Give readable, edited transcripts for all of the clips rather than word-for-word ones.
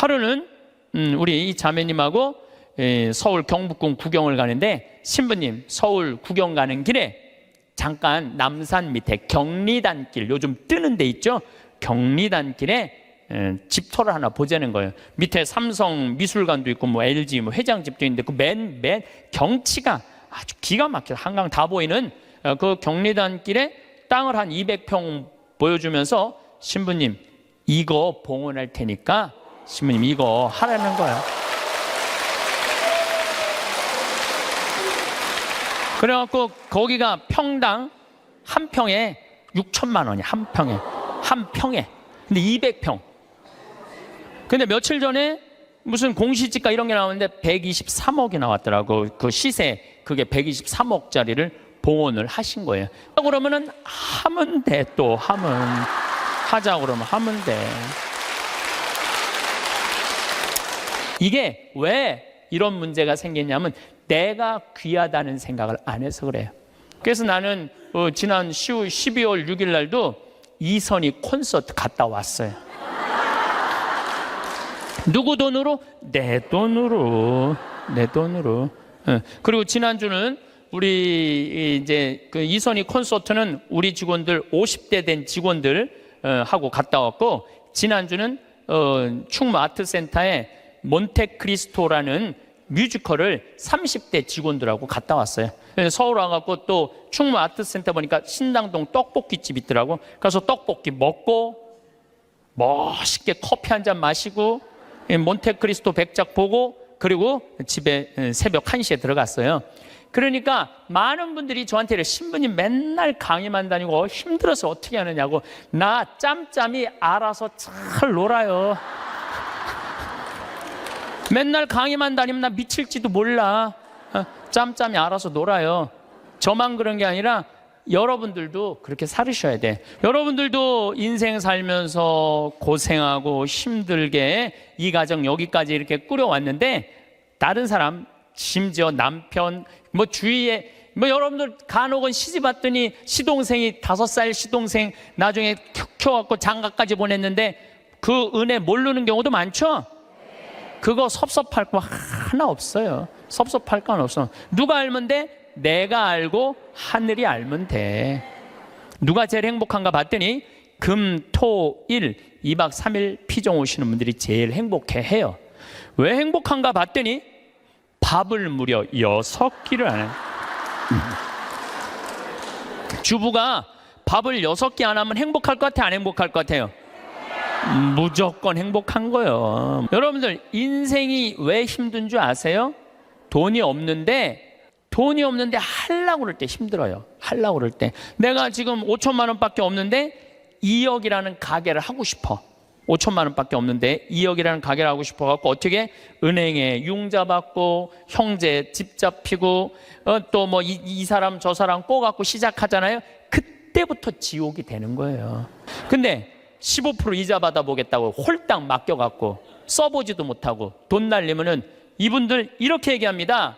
하루는 우리 이 자매님하고 서울 경복궁 구경을 가는데, 신부님 서울 구경 가는 길에 잠깐 남산 밑에 경리단길, 요즘 뜨는 데 있죠? 경리단길에 집터를 하나 보자는 거예요. 밑에 삼성 미술관도 있고 뭐 LG 뭐 회장집도 있는데 그 맨 경치가 아주 기가 막혀 한강 다 보이는 그 경리단길에 땅을 한 200평 보여주면서, 신부님 이거 봉헌할 테니까 신부님 이거 하라는 거예요. 그래갖고 거기가 평당 한 평에 6천만 원이야. 한 평에. 근데 200평. 근데 며칠 전에 무슨 공시지가 이런 게 나오는데 123억이 나왔더라고. 그 시세, 그게 123억짜리를 봉헌을 하신 거예요. 그러면은 하면 돼. 또 하자 그러면 하면 돼. 이게 왜 이런 문제가 생겼냐면 내가 귀하다는 생각을 안 해서 그래요. 그래서 나는 지난 12월 6일 날도 이선희 콘서트 갔다 왔어요. 누구 돈으로? 내 돈으로. 그리고 지난주는 우리 이제 그 이선희 콘서트는 우리 직원들 50대 된 직원들 하고 갔다 왔고, 지난주는 충무 아트센터에 몬테크리스토라는 뮤지컬을 30대 직원들하고 갔다 왔어요. 서울 와갖고 또 충무 아트센터 보니까 신당동 떡볶이집 있더라고. 가서 떡볶이 먹고 멋있게 커피 한 잔 마시고 몬테크리스토 백작 보고, 그리고 집에 새벽 1시에 들어갔어요. 그러니까 많은 분들이 저한테 신부님 맨날 강의만 다니고 힘들어서 어떻게 하느냐고. 나 짬짬이 알아서 잘 놀아요. 맨날 강의만 다니면 나 미칠지도 몰라. 짬짬이 알아서 놀아요. 저만 그런 게 아니라 여러분들도 그렇게 살으셔야 돼. 여러분들도 인생 살면서 고생하고 힘들게 이 가정 여기까지 이렇게 꾸려왔는데, 다른 사람, 심지어 남편, 뭐 주위에 뭐 여러분들 간혹은 시집 왔더니 시동생이 5살 시동생 나중에 키워갖고 장가까지 보냈는데 그 은혜 모르는 경우도 많죠? 그거 섭섭할 거 하나 없어요. 섭섭할 건 없어. 누가 알면 돼? 내가 알고 하늘이 알면 돼. 누가 제일 행복한가 봤더니 금, 토, 일 2박 3일 피정 오시는 분들이 제일 행복해해요. 왜 행복한가 봤더니 밥을 무려 6끼를 안 해요. 주부가 밥을 6끼 안 하면 행복할 것 같아, 안 행복할 것 같아요? 무조건 행복한 거예요. 여러분들 인생이 왜 힘든 줄 아세요? 돈이 없는데 하려고 그럴 때 힘들어요. 하려고 그럴 때. 내가 지금 5천만 원밖에 없는데 2억이라는 가게를 하고 싶어. 5천만 원밖에 없는데 2억이라는 가게를 하고 싶어 갖고 어떻게 은행에 융자 받고 형제 집 잡히고 또 뭐 이 사람 저 사람 꼬갖고 시작하잖아요. 그때부터 지옥이 되는 거예요. 근데 15% 이자 받아보겠다고 홀딱 맡겨갖고 써보지도 못하고 돈 날리면은 이분들 이렇게 얘기합니다.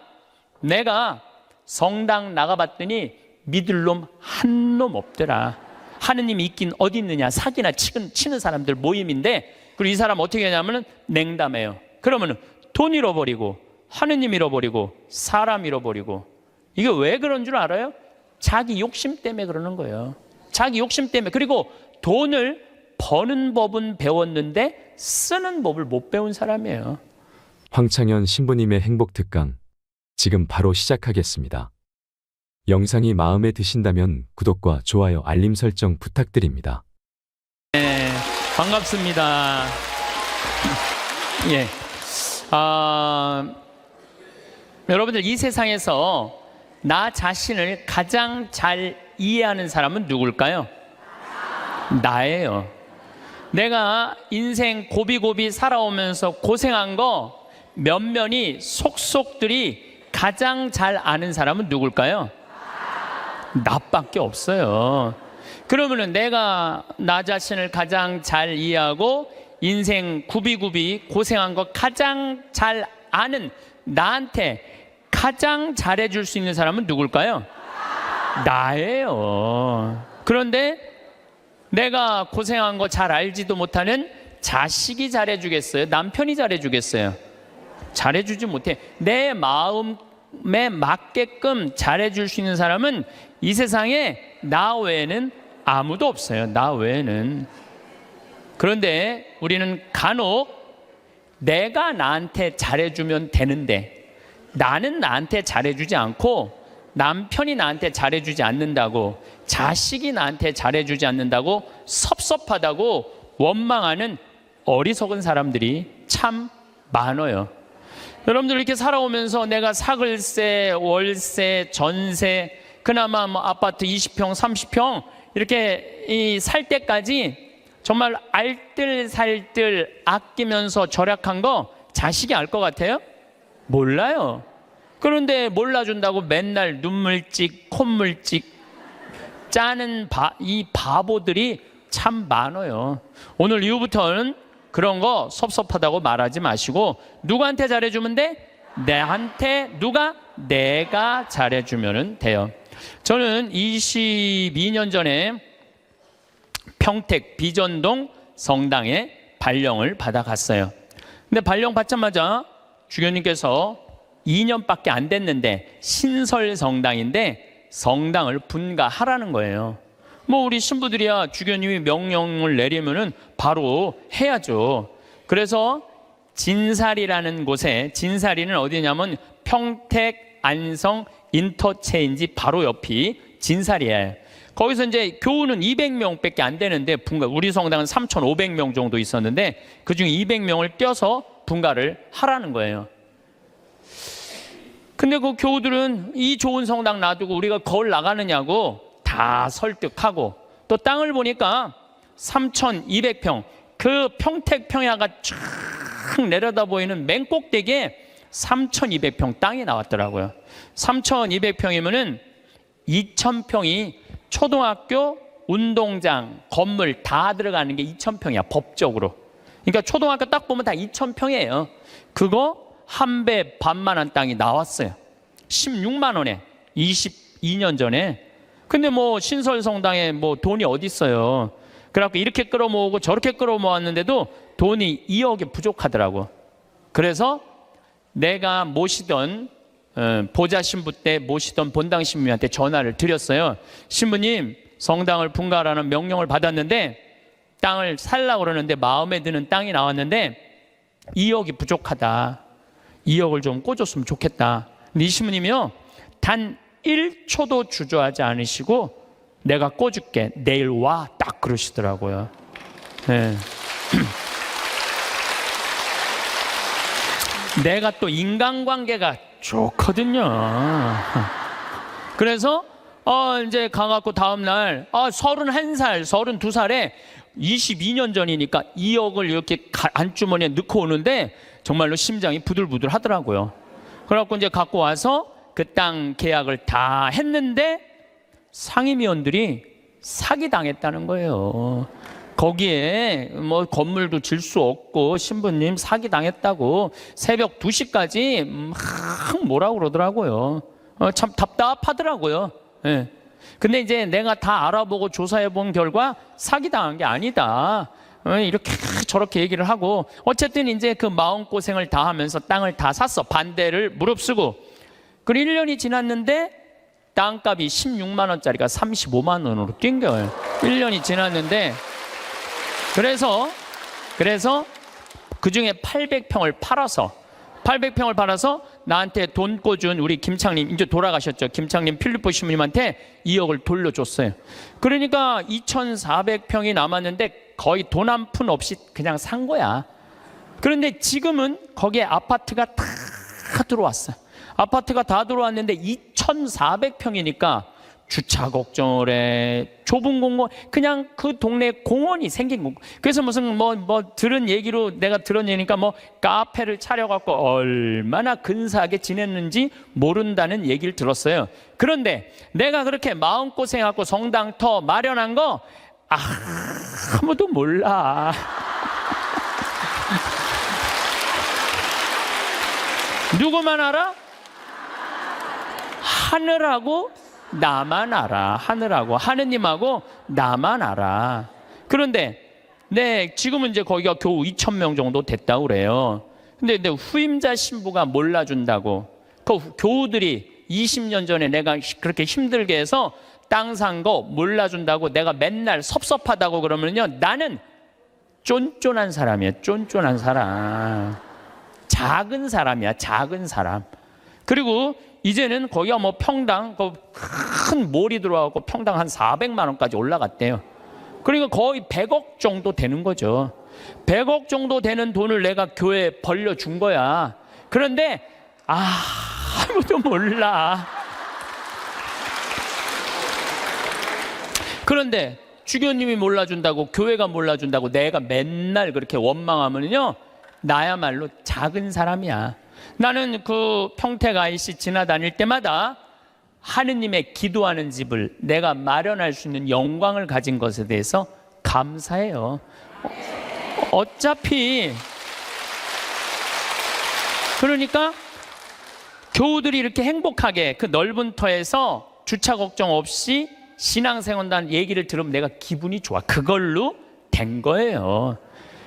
내가 성당 나가봤더니 믿을 놈 한 놈 없더라. 하느님이 있긴 어디 있느냐. 사기나 치는 사람들 모임인데, 그리고 이 사람 어떻게 하냐면은 냉담해요. 그러면은 돈 잃어버리고 하느님 잃어버리고 사람 잃어버리고. 이게 왜 그런 줄 알아요? 자기 욕심 때문에 그러는 거예요. 자기 욕심 때문에. 그리고 돈을 버는 법은 배웠는데 쓰는 법을 못 배운 사람이에요. 황창현 신부님의 행복특강 지금 바로 시작하겠습니다. 영상이 마음에 드신다면 구독과 좋아요, 알림 설정 부탁드립니다. 네, 반갑습니다. 예, 여러분들 이 세상에서 나 자신을 가장 잘 이해하는 사람은 누굴까요? 나예요. 내가 인생 고비고비 살아오면서 고생한 거 면면이 속속들이 가장 잘 아는 사람은 누굴까요? 나밖에 없어요. 그러면은 내가 나 자신을 가장 잘 이해하고 인생 구비구비 고생한 거 가장 잘 아는 나한테 가장 잘해줄 수 있는 사람은 누굴까요? 나예요. 그런데 내가 고생한 거 잘 알지도 못하는 자식이 잘해주겠어요? 남편이 잘해주겠어요? 잘해주지 못해. 내 마음에 맞게끔 잘해줄 수 있는 사람은 이 세상에 나 외에는 아무도 없어요. 나 외에는. 그런데 우리는 간혹 내가 나한테 잘해주면 되는데 나는 나한테 잘해주지 않고 남편이 나한테 잘해주지 않는다고, 자식이 나한테 잘해주지 않는다고 섭섭하다고 원망하는 어리석은 사람들이 참 많아요. 여러분들 이렇게 살아오면서 내가 사글세, 월세, 전세, 그나마 뭐 아파트 20평, 30평 이렇게 살 때까지 정말 알뜰살뜰 아끼면서 절약한 거 자식이 알 것 같아요? 몰라요. 그런데 몰라준다고 맨날 눈물찍, 콧물찍 짜는 이 바보들이 참 많아요. 오늘 이후부터는 그런 거 섭섭하다고 말하지 마시고 누구한테 잘해주면 돼? 내한테. 누가? 내가 잘해주면 돼요. 저는 22년 전에 평택 비전동 성당에 발령을 받아갔어요. 근데 발령 받자마자 주교님께서 2년밖에 안 됐는데 신설 성당인데 성당을 분가하라는 거예요. 뭐 우리 신부들이야 주교님이 명령을 내리면은 바로 해야죠. 그래서 진사리라는 곳에, 진사리는 어디냐면 평택 안성 인터체인지 바로 옆이 진사리예요. 거기서 이제 교우는 200명밖에 안 되는데 분가, 우리 성당은 3,500명 정도 있었는데 그중에 200명을 떼어서 분가를 하라는 거예요. 근데 그 교우들은 이 좋은 성당 놔두고 우리가 거울 나가느냐고 다 설득하고, 또 땅을 보니까 3,200평, 그 평택평야가 쫙 내려다 보이는 맨 꼭대기에 3,200평 땅이 나왔더라고요. 3,200평이면은 2,000평이 초등학교, 운동장, 건물 다 들어가는 게 2,000평이야, 법적으로. 그러니까 초등학교 딱 보면 다 2,000평이에요. 그거 한 배 반만한 땅이 나왔어요. 16만 원에 22년 전에. 근데 뭐 신설성당에 뭐 돈이 어디 있어요. 그래갖고 이렇게 끌어모으고 저렇게 끌어모았는데도 돈이 2억이 부족하더라고. 그래서 내가 모시던 보좌 신부 때 모시던 본당 신부한테 전화를 드렸어요. 신부님, 성당을 분가하라는 명령을 받았는데 땅을 살라고 그러는데 마음에 드는 땅이 나왔는데 2억이 부족하다. 2억을 좀 꿔줬으면 좋겠다. 근데 이 신부님이요, 단 1초도 주저하지 않으시고 내가 꿔줄게, 내일 와, 딱 그러시더라고요. 네. 내가 또 인간관계가 좋거든요. 그래서 이제 가갖고 다음날 31살, 32살에 22년 전이니까 2억을 이렇게 안주머니에 넣고 오는데 정말로 심장이 부들부들 하더라고요. 그래갖고 이제 갖고 와서 그 땅 계약을 다 했는데 상임위원들이 사기당했다는 거예요. 거기에 뭐 건물도 질 수 없고 신부님 사기당했다고 새벽 2시까지 막 뭐라고 그러더라고요. 참 답답하더라고요. 예. 근데 이제 내가 다 알아보고 조사해 본 결과 사기당한 게 아니다. 이렇게 저렇게 얘기를 하고, 어쨌든 이제 그 마음고생을 다 하면서 땅을 다 샀어. 반대를 무릅쓰고. 그리고 1년이 지났는데 땅값이 16만 원짜리가 35만 원으로 뛴 거예요. 1년이 지났는데 그래서 그중에 800평을 팔아서 나한테 돈 꿔준 우리 김창림, 이제 돌아가셨죠. 김창림 필리포 신부님한테 2억을 돌려줬어요. 그러니까 2,400평이 남았는데 거의 돈 한 푼 없이 그냥 산 거야. 그런데 지금은 거기에 아파트가 다 들어왔어요. 아파트가 다 들어왔는데 2,400평이니까 주차 걱정을 해. 좁은 공원, 그냥 그 동네에 공원이 생긴 거. 그래서 무슨 뭐 들은 얘기로, 내가 들은 얘기니까 뭐 카페를 차려갖고 얼마나 근사하게 지냈는지 모른다는 얘기를 들었어요. 그런데 내가 그렇게 마음고생하고 성당터 마련한 거 아무도 몰라. 누구만 알아? 하늘하고 나만 알아. 하늘하고 하느님하고 나만 알아. 그런데 네, 지금은 이제 거기가 겨우 2,000명 정도 됐다고 그래요. 근데 후임자 신부가 몰라준다고. 그 교우들이 20년 전에 내가 그렇게 힘들게 해서 땅 산 거 몰라준다고 내가 맨날 섭섭하다고 그러면요, 나는 쫀쫀한 사람이야. 쫀쫀한 사람. 작은 사람이야. 작은 사람. 그리고 이제는 거기가 뭐 평당 큰 몰이 들어가고 평당 한 400만 원까지 올라갔대요. 그러니까 거의 100억 정도 되는 거죠. 100억 정도 되는 돈을 내가 교회에 벌려준 거야. 그런데 아무도 몰라. 그런데 주교님이 몰라준다고, 교회가 몰라준다고 내가 맨날 그렇게 원망하면요, 나야말로 작은 사람이야. 나는 그 평택 IC 지나다닐 때마다 하느님의 기도하는 집을 내가 마련할 수 있는 영광을 가진 것에 대해서 감사해요. 어차피 그러니까 교우들이 이렇게 행복하게 그 넓은 터에서 주차 걱정 없이 신앙생활한다는 얘기를 들으면 내가 기분이 좋아. 그걸로 된 거예요.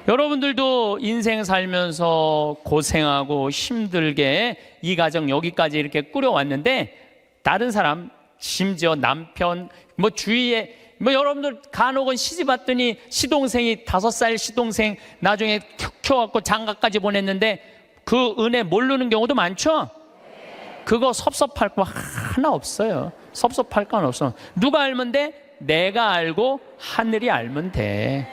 여러분들도 인생 살면서 고생하고 힘들게 이 가정 여기까지 이렇게 꾸려왔는데, 다른 사람, 심지어 남편, 뭐 주위에 뭐 여러분들 간혹은 시집 왔더니 시동생이 5살 시동생 나중에 키워갖고 장가까지 보냈는데 그 은혜 모르는 경우도 많죠? 그거 섭섭할 거 하나 없어요. 섭섭할 건 없어. 누가 알면 돼? 내가 알고 하늘이 알면 돼.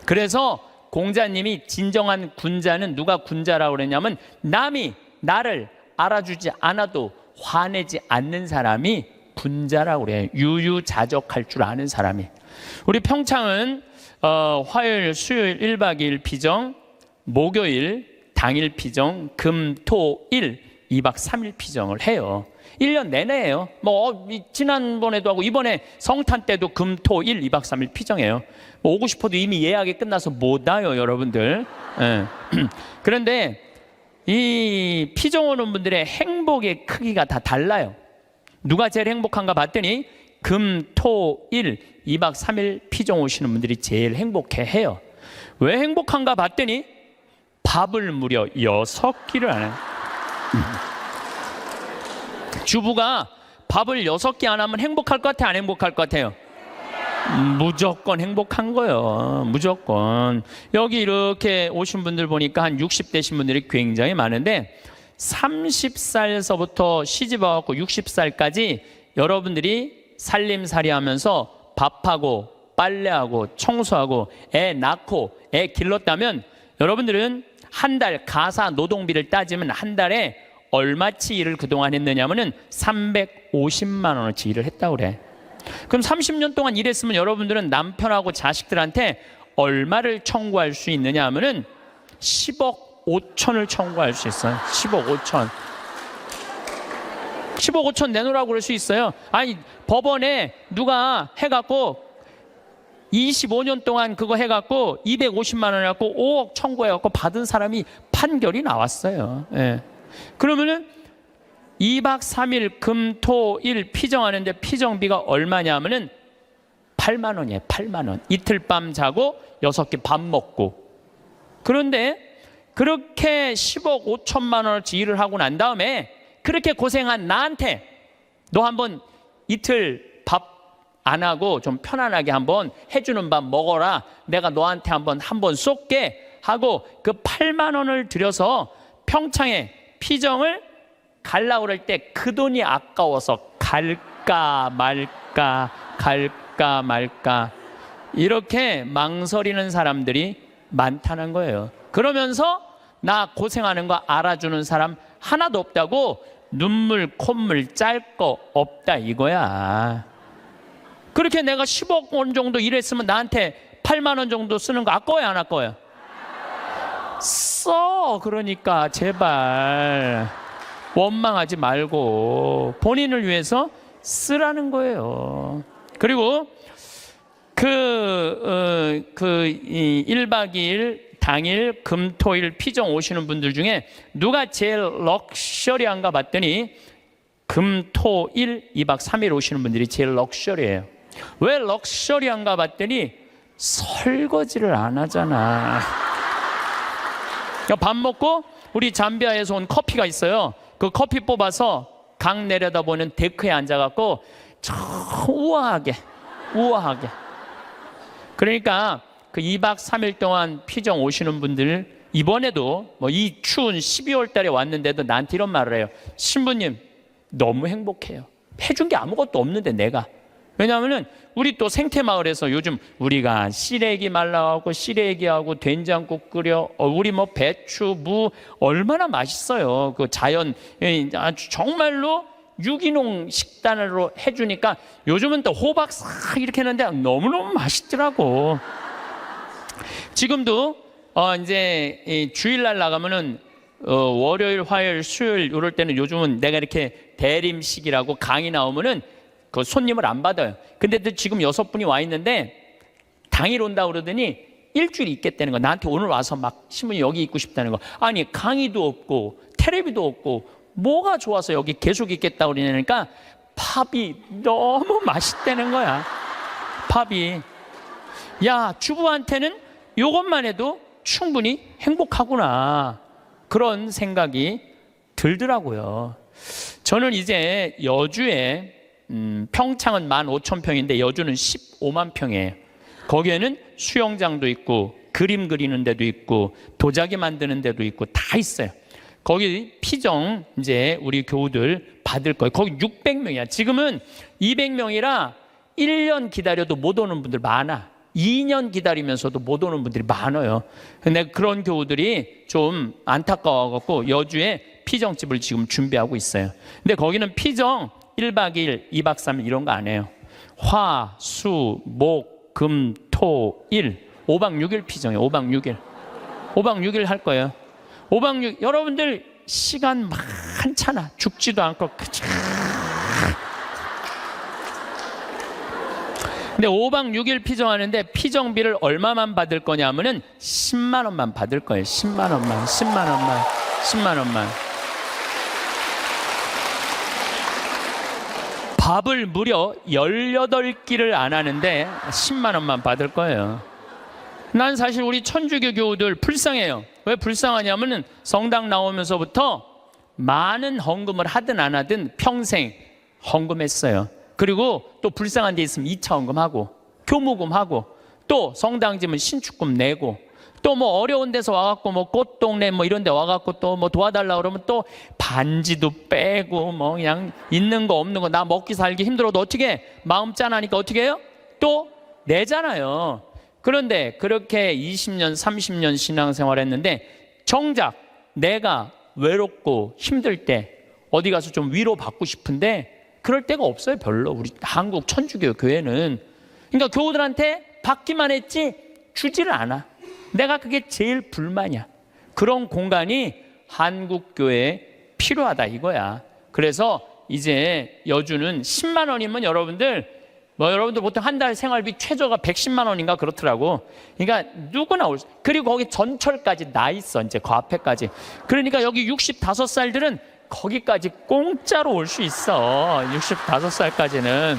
그래서 공자님이 진정한 군자는, 누가 군자라고 그랬냐면 남이 나를 알아주지 않아도 화내지 않는 사람이 군자라고 그래요. 유유자적할 줄 아는 사람이. 우리 평창은 화요일, 수요일 1박 2일 피정, 목요일 당일 피정, 금, 토, 일 2박 3일 피정을 해요. 1년 내내 해요. 뭐 지난번에도 하고 이번에 성탄 때도 금, 토, 일 2박 3일 피정해요. 뭐 오고 싶어도 이미 예약이 끝나서 못 와요, 여러분들. 예. 그런데 이 피정 오는 분들의 행복의 크기가 다 달라요. 누가 제일 행복한가 봤더니 금, 토, 일 2박 3일 피정 오시는 분들이 제일 행복해 해요. 왜 행복한가 봤더니 밥을 무려 6끼를 안 해요. 주부가 밥을 6끼 안 하면 행복할 것 같아, 안 행복할 것 같아요? 무조건 행복한 거예요. 무조건. 여기 이렇게 오신 분들 보니까 한 60대신 분들이 굉장히 많은데, 30살서부터 시집 와갖고 60살까지 여러분들이 살림살이 하면서 밥하고 빨래하고 청소하고 애 낳고 애 길렀다면, 여러분들은 한 달 가사 노동비를 따지면 한 달에 얼마치 일을 그동안 했느냐면은 350만 원어치 일을 했다고 그래. 그럼 30년 동안 일했으면 여러분들은 남편하고 자식들한테 얼마를 청구할 수 있느냐 하면은 10억 5천을 청구할 수 있어요. 10억 5천. 10억 5천 내놓으라고 그럴 수 있어요. 아니, 법원에 누가 해갖고 25년 동안 그거 해갖고 250만 원 해갖고 5억 청구해갖고 받은 사람이 판결이 나왔어요. 예. 그러면은 2박 3일 금, 토, 일 피정하는데 피정비가 얼마냐면은 8만 원이에요. 8만 원. 이틀 밤 자고 6끼 밥 먹고. 그런데 그렇게 10억 5천만 원어치 일을 하고 난 다음에 그렇게 고생한 나한테 너 한번 이틀 밥 안 하고 좀 편안하게 한번 해주는 밥 먹어라. 내가 너한테 한번 쏠게 하고 그 8만 원을 들여서 평창에 피정을 갈라고 그럴 때 그 돈이 아까워서 갈까 말까 갈까 말까 이렇게 망설이는 사람들이 많다는 거예요. 그러면서 나 고생하는 거 알아주는 사람 하나도 없다고, 눈물 콧물 짤 거 없다 이거야. 그렇게 내가 10억 원 정도 일했으면 나한테 8만 원 정도 쓰는 거 아까워요, 안 아까워요? 써. 그러니까 제발 원망하지 말고 본인을 위해서 쓰라는 거예요. 그리고 그 1박 2일 당일 금토일 피정 오시는 분들 중에 누가 제일 럭셔리한가 봤더니 금토일 2박 3일 오시는 분들이 제일 럭셔리해요. 왜 럭셔리한가 봤더니 설거지를 안 하잖아. 밥 먹고 우리 잠비아에서 온 커피가 있어요. 그 커피 뽑아서 강 내려다보는 데크에 앉아갖고 저 우아하게 그러니까 그 2박 3일 동안 피정 오시는 분들 이번에도 뭐 이 추운 12월 달에 왔는데도 나한테 이런 말을 해요. 신부님 너무 행복해요. 해준 게 아무것도 없는데 내가. 왜냐하면은 우리 또 생태마을에서 요즘 우리가 시래기 말라하고 시래기하고 된장국 끓여 우리 뭐 배추 무 얼마나 맛있어요. 그 자연 아주 정말로 유기농 식단으로 해주니까 요즘은 또 호박 싹 이렇게 했는데 너무너무 맛있더라고. 지금도 이제 이 주일날 나가면은 월요일, 화요일, 수요일 이럴 때는 요즘은 내가 이렇게 대림식이라고 강의 나오면은 그 손님을 안 받아요. 근데 지금 6분이 와 있는데 당일 온다 그러더니 일주일 있겠다는 거. 나한테 오늘 와서 막 신부님 여기 있고 싶다는 거. 아니 강의도 없고 텔레비도 없고 뭐가 좋아서 여기 계속 있겠다 그러니까 팝이 너무 맛있다는 거야. 팝이. 야, 주부한테는 이것만 해도 충분히 행복하구나. 그런 생각이 들더라고요. 저는 이제 여주에 평창은 15,000평인데 여주는 15만 평이에요. 거기에는 수영장도 있고 그림 그리는 데도 있고 도자기 만드는 데도 있고 다 있어요. 거기 피정 이제 우리 교우들 받을 거예요. 거기 600명이야. 지금은 200명이라 1년 기다려도 못 오는 분들 많아. 2년 기다리면서도 못 오는 분들이 많아요. 근데 그런 교우들이 좀 안타까워갖고 여주에 피정집을 지금 준비하고 있어요. 근데 거기는 피정 1박 2일, 2박 3일 이런 거 안 해요. 화, 수, 목, 금, 토, 일 5박 6일 피정이에요. 5박 6일 5박 6일 할 거예요. 5박 6일 여러분들 시간 많잖아. 죽지도 않고 근데 5박 6일 피정하는데 피정비를 얼마만 받을 거냐면은 10만 원만 받을 거예요. 10만 원만. 밥을 무려 18끼를 안 하는데 10만 원만 받을 거예요. 난 사실 우리 천주교 교우들 불쌍해요. 왜 불쌍하냐면은 성당 나오면서부터 많은 헌금을 하든 안 하든 평생 헌금했어요. 그리고 또 불쌍한 데 있으면 2차 헌금하고 교무금하고 또 성당지면 신축금 내고 또 뭐 어려운 데서 와갖고 뭐 꽃동네 뭐 이런 데 와갖고 또 뭐 도와달라 그러면 또 반지도 빼고 뭐 그냥 있는 거 없는 거 나 먹기 살기 힘들어도 어떻게 해? 마음 짠하니까 어떻게 해요? 또 내잖아요. 그런데 그렇게 20년 30년 신앙생활 했는데 정작 내가 외롭고 힘들 때 어디 가서 좀 위로받고 싶은데 그럴 데가 없어요. 별로. 우리 한국 천주교 교회는. 그러니까 교우들한테 받기만 했지 주지를 않아. 내가 그게 제일 불만이야. 그런 공간이 한국 교회에 필요하다 이거야. 그래서 이제 여주는 10만 원이면 여러분들 보통 한 달 생활비 최저가 110만 원인가 그렇더라고. 그러니까 누구나 올 수. 그리고 거기 전철까지 나 있어. 이제 그 앞에까지. 그러니까 여기 65살들은 거기까지 공짜로 올 수 있어. 65살까지는.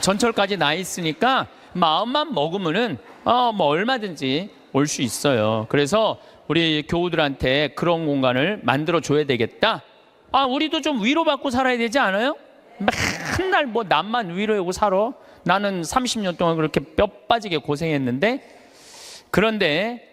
전철까지 나 있으니까 마음만 먹으면은 뭐 얼마든지 올 수 있어요. 그래서 우리 교우들한테 그런 공간을 만들어 줘야 되겠다. 우리도 좀 위로받고 살아야 되지 않아요? 맨날 뭐 남만 위로하고 살아. 나는 30년 동안 그렇게 뼈 빠지게 고생했는데. 그런데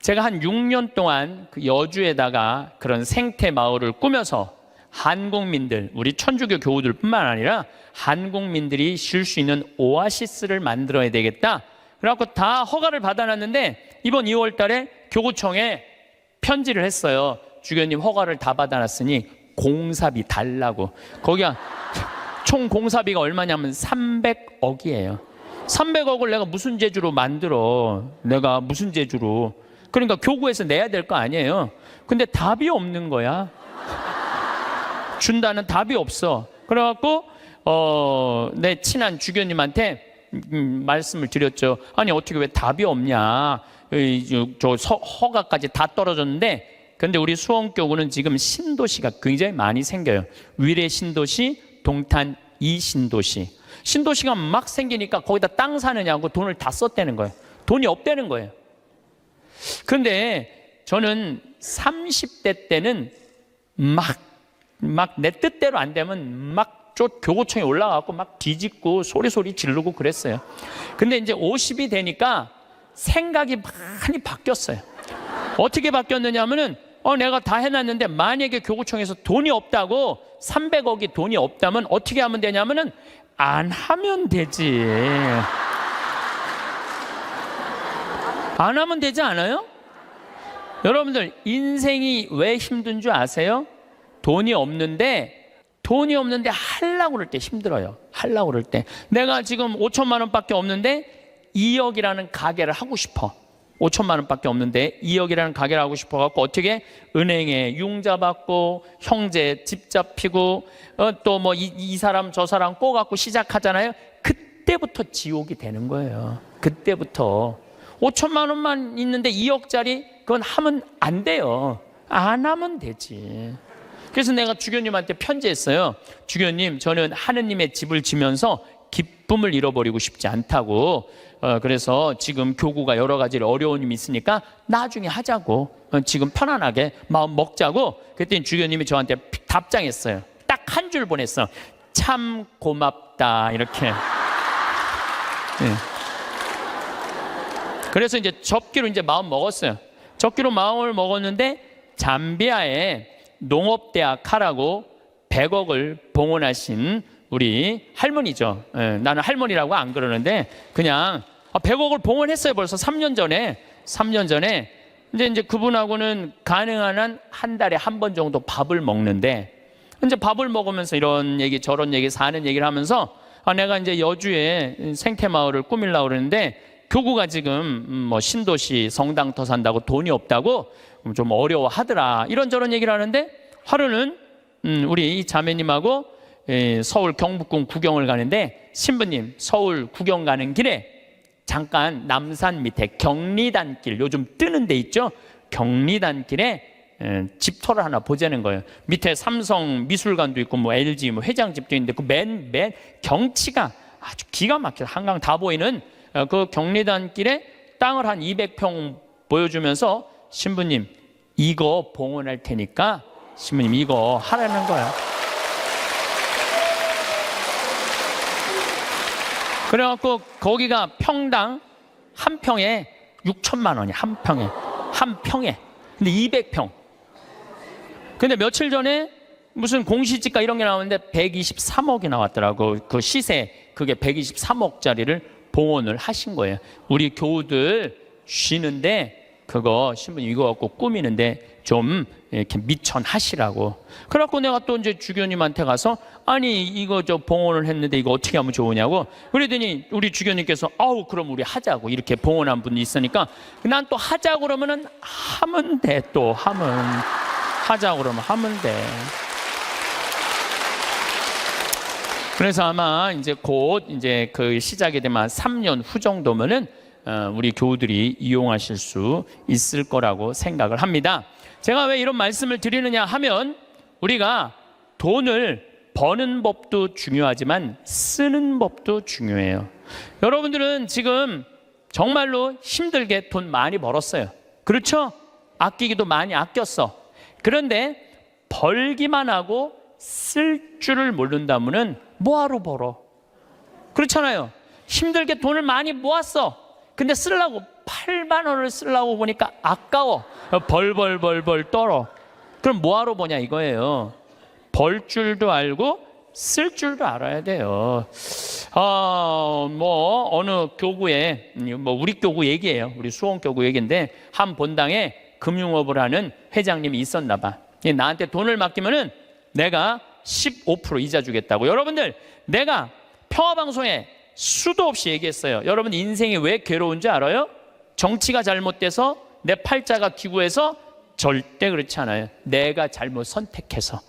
제가 한 6년 동안 그 여주에다가 그런 생태 마을을 꾸며서 한국민들, 우리 천주교 교우들뿐만 아니라 한국민들이 쉴 수 있는 오아시스를 만들어야 되겠다. 그래갖고 다 허가를 받아놨는데 이번 2월 달에 교구청에 편지를 했어요. 주교님 허가를 다 받아놨으니 공사비 달라고. 거기가 총 공사비가 얼마냐면 300억이에요. 300억을 내가 무슨 재주로 만들어. 내가 무슨 재주로. 그러니까 교구에서 내야 될 거 아니에요. 근데 답이 없는 거야. 준다는 답이 없어. 그래갖고 내 친한 주교님한테 말씀을 드렸죠. 아니 어떻게 왜 답이 없냐. 허가까지 다 떨어졌는데 근데 우리 수원교구는 지금 신도시가 굉장히 많이 생겨요. 위례 신도시, 동탄 2신도시. 신도시가 막 생기니까 거기다 땅 사느냐고 돈을 다 썼다는 거예요. 돈이 없다는 거예요. 그런데 저는 30대 때는 막 내 뜻대로 안 되면 막 교구청에 올라가고 막 뒤집고 소리 지르고 그랬어요. 근데 이제 50이 되니까 생각이 많이 바뀌었어요. 어떻게 바뀌었느냐 하면은 내가 다 해놨는데 만약에 교구청에서 돈이 없다고 300억이 돈이 없다면 어떻게 하면 되냐면은 안 하면 되지. 안 하면 되지 않아요? 여러분들 인생이 왜 힘든 줄 아세요? 돈이 없는데 하려고 그럴 때 힘들어요. 하려고 그럴 때 내가 지금 5천만 원밖에 없는데 2억이라는 가게를 하고 싶어. 5천만 원밖에 없는데 2억이라는 가게를 하고 싶어갖고 어떻게 은행에 융자 받고 형제 집 잡히고 또 뭐 이 사람 저 사람 꼬갖고 시작하잖아요. 그때부터 지옥이 되는 거예요. 그때부터 5천만 원만 있는데 2억짜리 그건 하면 안 돼요. 안 하면 되지. 그래서 내가 주교님한테 편지했어요. 주교님, 저는 하느님의 집을 지면서 기쁨을 잃어버리고 싶지 않다고. 그래서 지금 교구가 여러 가지 어려움이 있으니까 나중에 하자고. 지금 편안하게 마음 먹자고. 그랬더니 주교님이 저한테 답장했어요. 딱 한 줄 보냈어. 참 고맙다. 이렇게. 네. 그래서 이제 접기로 이제 마음 먹었어요. 접기로 마음을 먹었는데 잠비아에 농업대학 하라고 100억을 봉헌하신 우리 할머니죠. 나는 할머니라고 안 그러는데 그냥 100억을 봉헌했어요. 벌써 3년 전에 이제 그분하고는 가능한 한 한 달에 한 번 정도 밥을 먹는데 이제 밥을 먹으면서 이런 얘기 저런 얘기 사는 얘기를 하면서 내가 이제 여주에 생태마을을 꾸밀려고 그러는데 교구가 지금 뭐 신도시 성당터 산다고 돈이 없다고 좀 어려워하더라. 이런저런 얘기를 하는데 하루는 우리 자매님하고 서울 경복궁 구경을 가는데 신부님 서울 구경 가는 길에 잠깐 남산 밑에 경리단길 요즘 뜨는 데 있죠. 경리단길에 집터를 하나 보자는 거예요. 밑에 삼성 미술관도 있고 뭐 LG 뭐 회장집도 있는데 그 맨 경치가 아주 기가 막혀 한강 다 보이는 그 경리단길에 땅을 한 200평 보여주면서 신부님 이거 봉헌할 테니까 신부님 이거 하라는 거야. 그래갖고 거기가 평당 한 평에 6천만 원이야. 한 평에 근데 200평. 근데 며칠 전에 무슨 공시지가 이런 게 나오는데 123억이 나왔더라고. 그 시세 그게 123억짜리를 봉헌을 하신 거예요. 우리 교우들 쉬는데 그거 신부님 이거 갖고 꾸미는데 좀 이렇게 미천하시라고. 그래갖고 내가 또 이제 주교님한테 가서 아니 이거 저 봉헌을 했는데 이거 어떻게 하면 좋으냐고. 그러더니 우리 주교님께서 아우 그럼 우리 하자고. 이렇게 봉헌한 분이 있으니까 난 또 하자고 그러면은 하면 돼. 또 하자고 그러면 하면 돼. 그래서 아마 이제 곧 이제 그 시작이 되면 3년 후 정도면은 우리 교우들이 이용하실 수 있을 거라고 생각을 합니다. 제가 왜 이런 말씀을 드리느냐 하면 우리가 돈을 버는 법도 중요하지만 쓰는 법도 중요해요. 여러분들은 지금 정말로 힘들게 돈 많이 벌었어요. 그렇죠? 아끼기도 많이 아꼈어. 그런데 벌기만 하고 쓸 줄을 모른다면은 뭐하러 벌어? 그렇잖아요. 힘들게 돈을 많이 모았어. 근데 쓰려고 8만 원을 쓰려고 보니까 아까워. 벌 떨어. 그럼 뭐하러 버냐 이거예요. 벌 줄도 알고 쓸 줄도 알아야 돼요. 뭐 어느 교구에 뭐 우리 교구 얘기예요. 우리 수원교구 얘기인데 한 본당에 금융업을 하는 회장님이 있었나 봐. 나한테 돈을 맡기면은 내가 15% 이자 주겠다고. 여러분들 내가 평화방송에 수도 없이 얘기했어요. 여러분 인생이 왜 괴로운지 알아요? 정치가 잘못돼서 내 팔자가 기구해서 절대 그렇지 않아요. 내가 잘못 선택해서.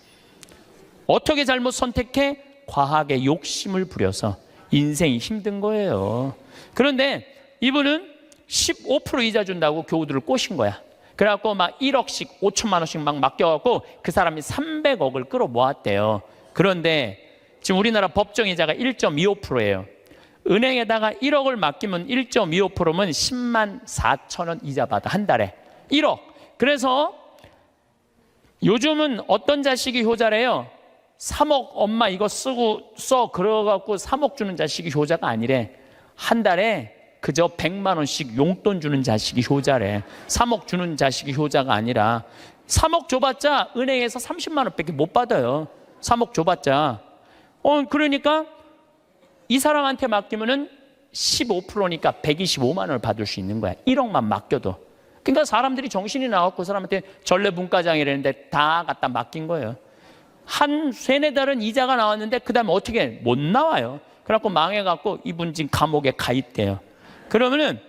어떻게 잘못 선택해? 과하게 욕심을 부려서 인생이 힘든 거예요. 그런데 이분은 15% 이자 준다고 교우들을 꼬신 거야. 그래갖고 막 1억씩 5천만 원씩 막 맡겨갖고 그 사람이 300억을 끌어 모았대요. 그런데 지금 우리나라 법정이자가 1.25%예요. 은행에다가 1억을 맡기면 1.25%면 10만 4천 원 이자 받아, 한 달에. 1억. 그래서 요즘은 어떤 자식이 효자래요? 3억 엄마 이거 쓰고 써 그래갖고 3억 주는 자식이 효자가 아니래. 한 달에 그저 100만 원씩 용돈 주는 자식이 효자래. 3억 주는 자식이 효자가 아니라. 3억 줘봤자 은행에서 30만 원밖에 못 받아요. 3억 줘봤자. 그러니까 이 사람한테 맡기면은 15%니까 125만 원을 받을 수 있는 거야. 1억만 맡겨도. 그러니까 사람들이 정신이 나왔고 그 사람한테 전래분과장이라는데 다 갖다 맡긴 거예요. 한 3-4달은 이자가 나왔는데 그 다음에 어떻게 못 나와요. 그래갖고 망해갖고 이분 지금 감옥에 가 있대요. 그러면은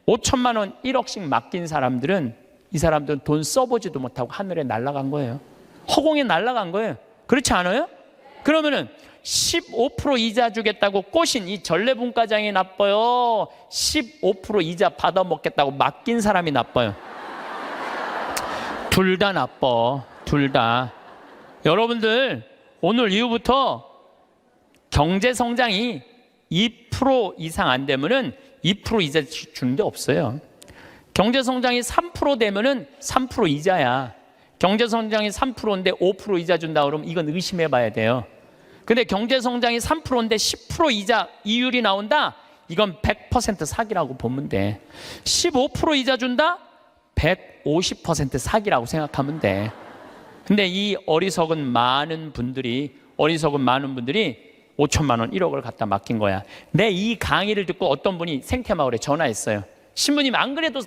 5천만 원 1억씩 맡긴 사람들은 이 사람들은 돈 써보지도 못하고 하늘에 날아간 거예요. 허공에 날아간 거예요. 그렇지 않아요? 그러면은 15% 이자 주겠다고 꼬신 이 전래분과장이 나빠요? 15% 이자 받아먹겠다고 맡긴 사람이 나빠요? 둘 다 나빠. 둘 다. 여러분들 오늘 이후부터 경제 성장이 2% 이상 안 되면은 2% 이자 주는 데 없어요. 경제 성장이 3% 되면은 3% 이자야. 경제 성장이 3%인데 5% 이자 준다 그러면 이건 의심해 봐야 돼요. 근데 경제 성장이 3%인데 10% 이자 이율이 나온다? 이건 100% 사기라고 보면 돼. 15% 이자 준다? 150% 사기라고 생각하면 돼. 근데 이 어리석은 많은 분들이 5천만 원 1억을 갖다 맡긴 거야. 내 이 강의를 듣고 어떤 분이 생태마을에 전화했어요. 신부님 안 그래도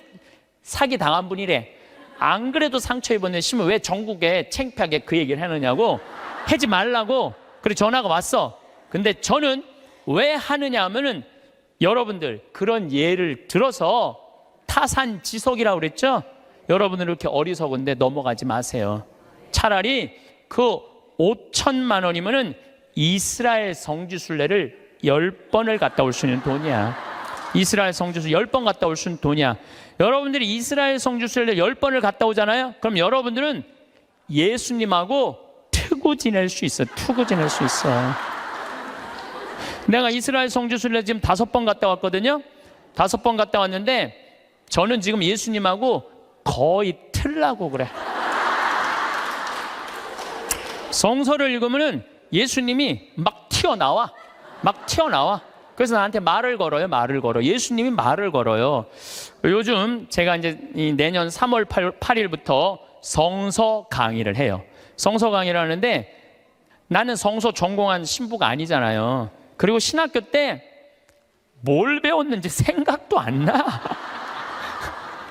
사기 당한 분이래. 안 그래도 상처 입었는데 신부 왜 전국에 창피하게 그 얘기를 하느냐고, 하지 말라고. 그래 전화가 왔어. 근데 저는 왜 하느냐 하면은 여러분들 그런 예를 들어서 타산지석이라고 그랬죠? 여러분들 이렇게 어리석은데 넘어가지 마세요. 차라리 그 5천만 원이면은 이스라엘 성지순례를 10번을 갔다 올 수 있는 돈이야. 이스라엘 성지순례 10번 갔다 올 수 있는 돈이야. 여러분들이 이스라엘 성지순례 10번을 갔다 오잖아요. 그럼 여러분들은 예수님하고 투구 지낼 수 있어. 투구 지낼 수 있어. 내가 이스라엘 성지순례 지금 5번 갔다 왔거든요. 5번 갔다 왔는데 저는 지금 예수님하고 거의 틀라고 그래. 성서를 읽으면은 예수님이 막 튀어나와. 막 튀어나와. 그래서 나한테 말을 걸어요. 말을 걸어. 예수님이 말을 걸어요. 요즘 제가 이제 내년 3월 8일부터 성서 강의를 해요. 성서 강의를 하는데 나는 성서 전공한 신부가 아니잖아요. 그리고 신학교 때 뭘 배웠는지 생각도 안 나.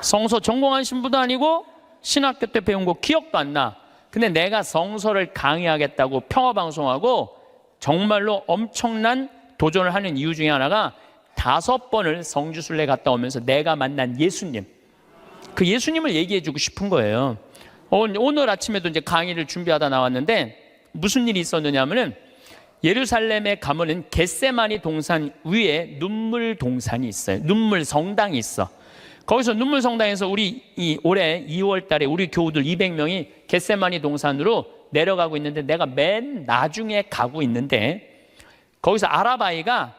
성서 전공한 신부도 아니고 신학교 때 배운 거 기억도 안 나. 근데 내가 성서를 강의하겠다고 평화방송하고 정말로 엄청난 도전을 하는 이유 중에 하나가 5번을 성지순례 갔다 오면서 내가 만난 예수님, 그 예수님을 얘기해주고 싶은 거예요. 오늘 아침에도 이제 강의를 준비하다 나왔는데 무슨 일이 있었느냐 하면은 예루살렘에 가면은 겟세마니 동산 위에 눈물 동산이 있어요. 눈물 성당이 있어. 거기서 눈물 성당에서 우리 올해 2월 달에 우리 교우들 200명이 겟세마니 동산으로 내려가고 있는데 내가 맨 나중에 가고 있는데 거기서 아랍아이가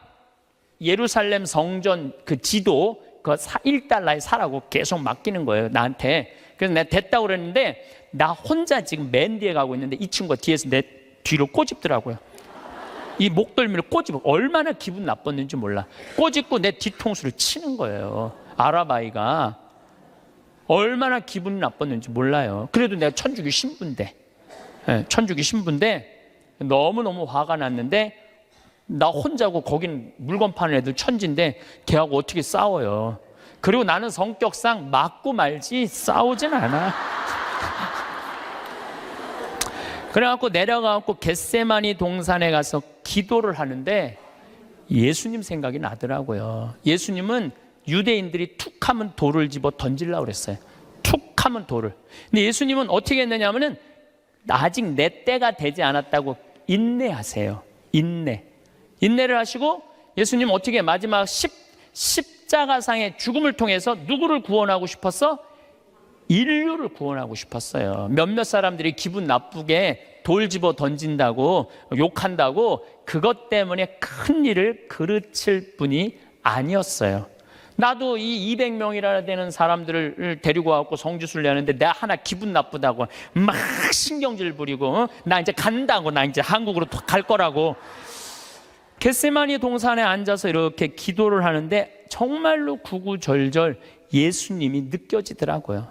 예루살렘 성전 그 지도 그 1달러에 사라고 계속 맡기는 거예요, 나한테. 그래서 내가 됐다고 그랬는데 나 혼자 지금 맨 뒤에 가고 있는데 이 친구가 뒤에서 내 뒤로 꼬집더라고요. 이 목덜미를 꼬집어. 얼마나 기분 나빴는지 몰라. 꼬집고 내 뒤통수를 치는 거예요. 아랍아이가 얼마나 기분 나빴는지 몰라요. 그래도 내가 천주교 신부인데, 천주교 신부인데 너무너무 화가 났는데 나 혼자고 거긴 물건 파는 애들 천지인데 걔하고 어떻게 싸워요. 그리고 나는 성격상 맞고 말지 싸우진 않아. 그래갖고 내려가갖고 겟세마니 동산에 가서 기도를 하는데 예수님 생각이 나더라고요. 예수님은 유대인들이 툭 하면 돌을 집어 던지려고 그랬어요. 툭 하면 돌을. 근데 예수님은 어떻게 했느냐 하면은 아직 내 때가 되지 않았다고 인내하세요. 인내를 하시고 예수님 어떻게 마지막 십자가상의 죽음을 통해서 누구를 구원하고 싶었어? 인류를 구원하고 싶었어요. 몇몇 사람들이 기분 나쁘게 돌 집어 던진다고 욕한다고 그것 때문에 큰 일을 그르칠 분이 아니었어요. 나도 이 200명이나 되는 사람들을 데리고 와서 성지순례 하는데 내가 하나 기분 나쁘다고 막 신경질 부리고 나 이제 간다고, 나 이제 한국으로 갈 거라고 겟세마니 동산에 앉아서 이렇게 기도를 하는데 정말로 구구절절 예수님이 느껴지더라고요.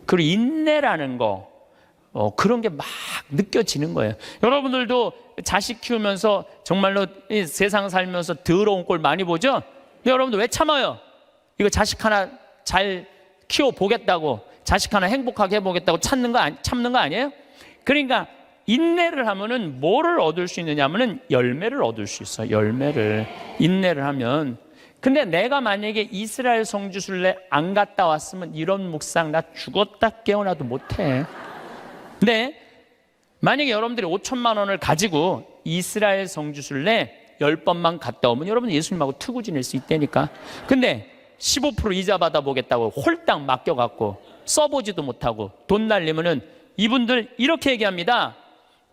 그리고 인내라는 거 그런 게 막 느껴지는 거예요. 여러분들도 자식 키우면서 정말로 이 세상 살면서 더러운 꼴 많이 보죠? 근데 여러분들 왜 참아요? 이거 자식 하나 잘 키워보겠다고, 자식 하나 행복하게 해보겠다고 참는 거 아니에요? 그러니까 인내를 하면은 뭐를 얻을 수 있느냐 하면은 열매를 얻을 수 있어요. 열매를. 인내를 하면. 근데 내가 만약에 이스라엘 성지순례 안 갔다 왔으면 이런 묵상 나 죽었다 깨어나도 못해. 근데 만약에 여러분들이 5천만 원을 가지고 이스라엘 성지순례 10번만 갔다 오면 여러분 예수님하고 트고 지낼 수 있다니까. 근데 15% 이자 받아보겠다고 홀딱 맡겨갖고 써보지도 못하고 돈 날리면은 이분들 이렇게 얘기합니다.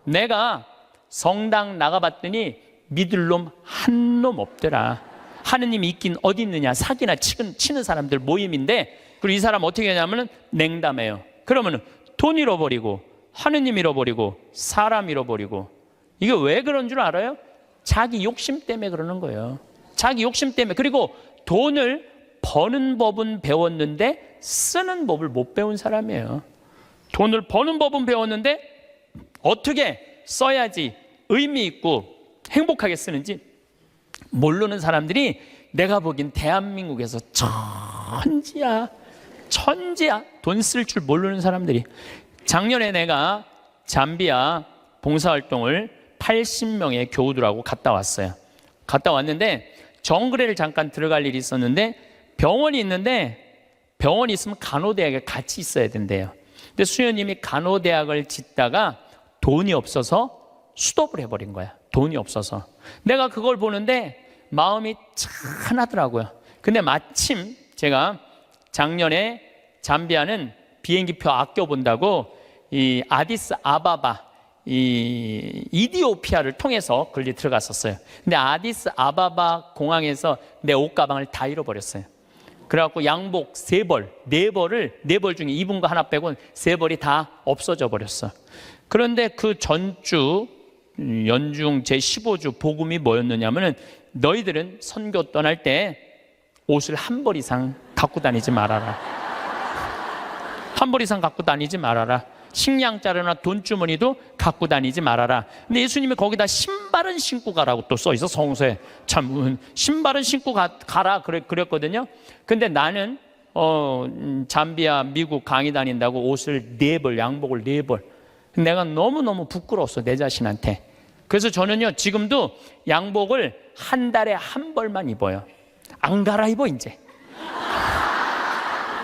내가 성당 나가봤더니 믿을 놈 한 놈 없더라. 하느님이 있긴 어디 있느냐. 사기나 치는 사람들 모임인데, 그리고 이 사람 어떻게 하냐면은 냉담해요. 그러면은 돈 잃어버리고 하느님 잃어버리고 사람 잃어버리고. 이게 왜 그런 줄 알아요? 자기 욕심 때문에 그러는 거예요. 자기 욕심 때문에. 그리고 돈을 버는 법은 배웠는데 쓰는 법을 못 배운 사람이에요. 돈을 버는 법은 배웠는데 어떻게 써야지 의미 있고 행복하게 쓰는지 모르는 사람들이 내가 보기엔 대한민국에서 천지야. 돈 쓸 줄 모르는 사람들이. 작년에 내가 잠비아 봉사활동을 80명의 교우들하고 갔다 왔어요. 갔다 왔는데 정글에를 잠깐 들어갈 일이 있었는데 병원이 있는데, 병원이 있으면 간호대학에 같이 있어야 된대요. 근데 수녀님이 간호대학을 짓다가 돈이 없어서 수독을 해버린 거야. 돈이 없어서. 내가 그걸 보는데 마음이 짠하더라고요. 근데 마침 제가 작년에 잠비아는 비행기표 아껴본다고 이 아디스 아바바, 이 이디오피아를 통해서 걸리 들어갔었어요. 근데 아디스 아바바 공항에서 내 옷가방을 다 잃어버렸어요. 그래갖고 양복 3벌, 4벌 중에 입은 거 하나 빼고 3벌이 다 없어져 버렸어. 그런데 그 전주 연중 제15주 복음이 뭐였느냐면은 너희들은 선교 떠날 때 옷을 1벌 이상 갖고 다니지 말아라. 1벌 이상 갖고 다니지 말아라. 식량 자루나 돈주머니도 갖고 다니지 말아라. 근데 예수님이 거기다 신발은 신고 가라고 또 써 있어. 성서에. 참 신발은 신고 가라 그랬거든요. 근데 나는 잠비아 미국 강의 다닌다고 옷을 4벌, 양복을 4벌. 내가 너무너무 부끄러웠어, 내 자신한테. 그래서 저는요 지금도 양복을 한 달에 1벌만 입어요. 안 갈아입어 이제.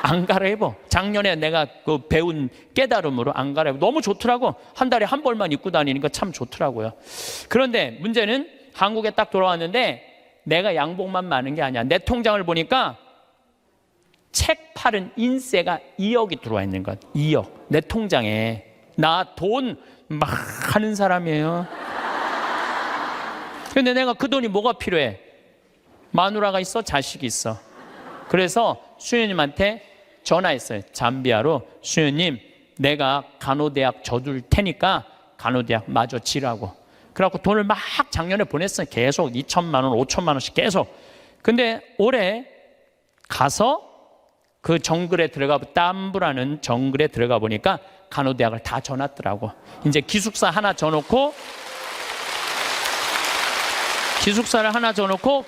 안 갈아입어. 작년에 내가 그 배운 깨달음으로 안 갈아입어. 너무 좋더라고. 한 달에 1벌만 입고 다니니까 참 좋더라고요. 그런데 문제는 한국에 딱 돌아왔는데 내가 양복만 많은 게 아니야. 내 통장을 보니까 책 팔은 인세가 2억이 들어와 있는 것. 2억. 내 통장에. 나 돈 막 하는 사람이에요. 근데 내가 그 돈이 뭐가 필요해? 마누라가 있어? 자식이 있어. 그래서 수녀님한테 전화했어요. 잠비아로. 수녀님, 내가 간호대학 져둘 테니까 간호대학 마저 지라고. 그래갖고 돈을 막 작년에 보냈어요. 계속 2천만 원, 5천만 원씩 계속. 근데 올해 가서 그 정글에 땀부라는 정글에 들어가 보니까 간호대학을 다 져놨더라고. 이제 기숙사를 하나 져놓고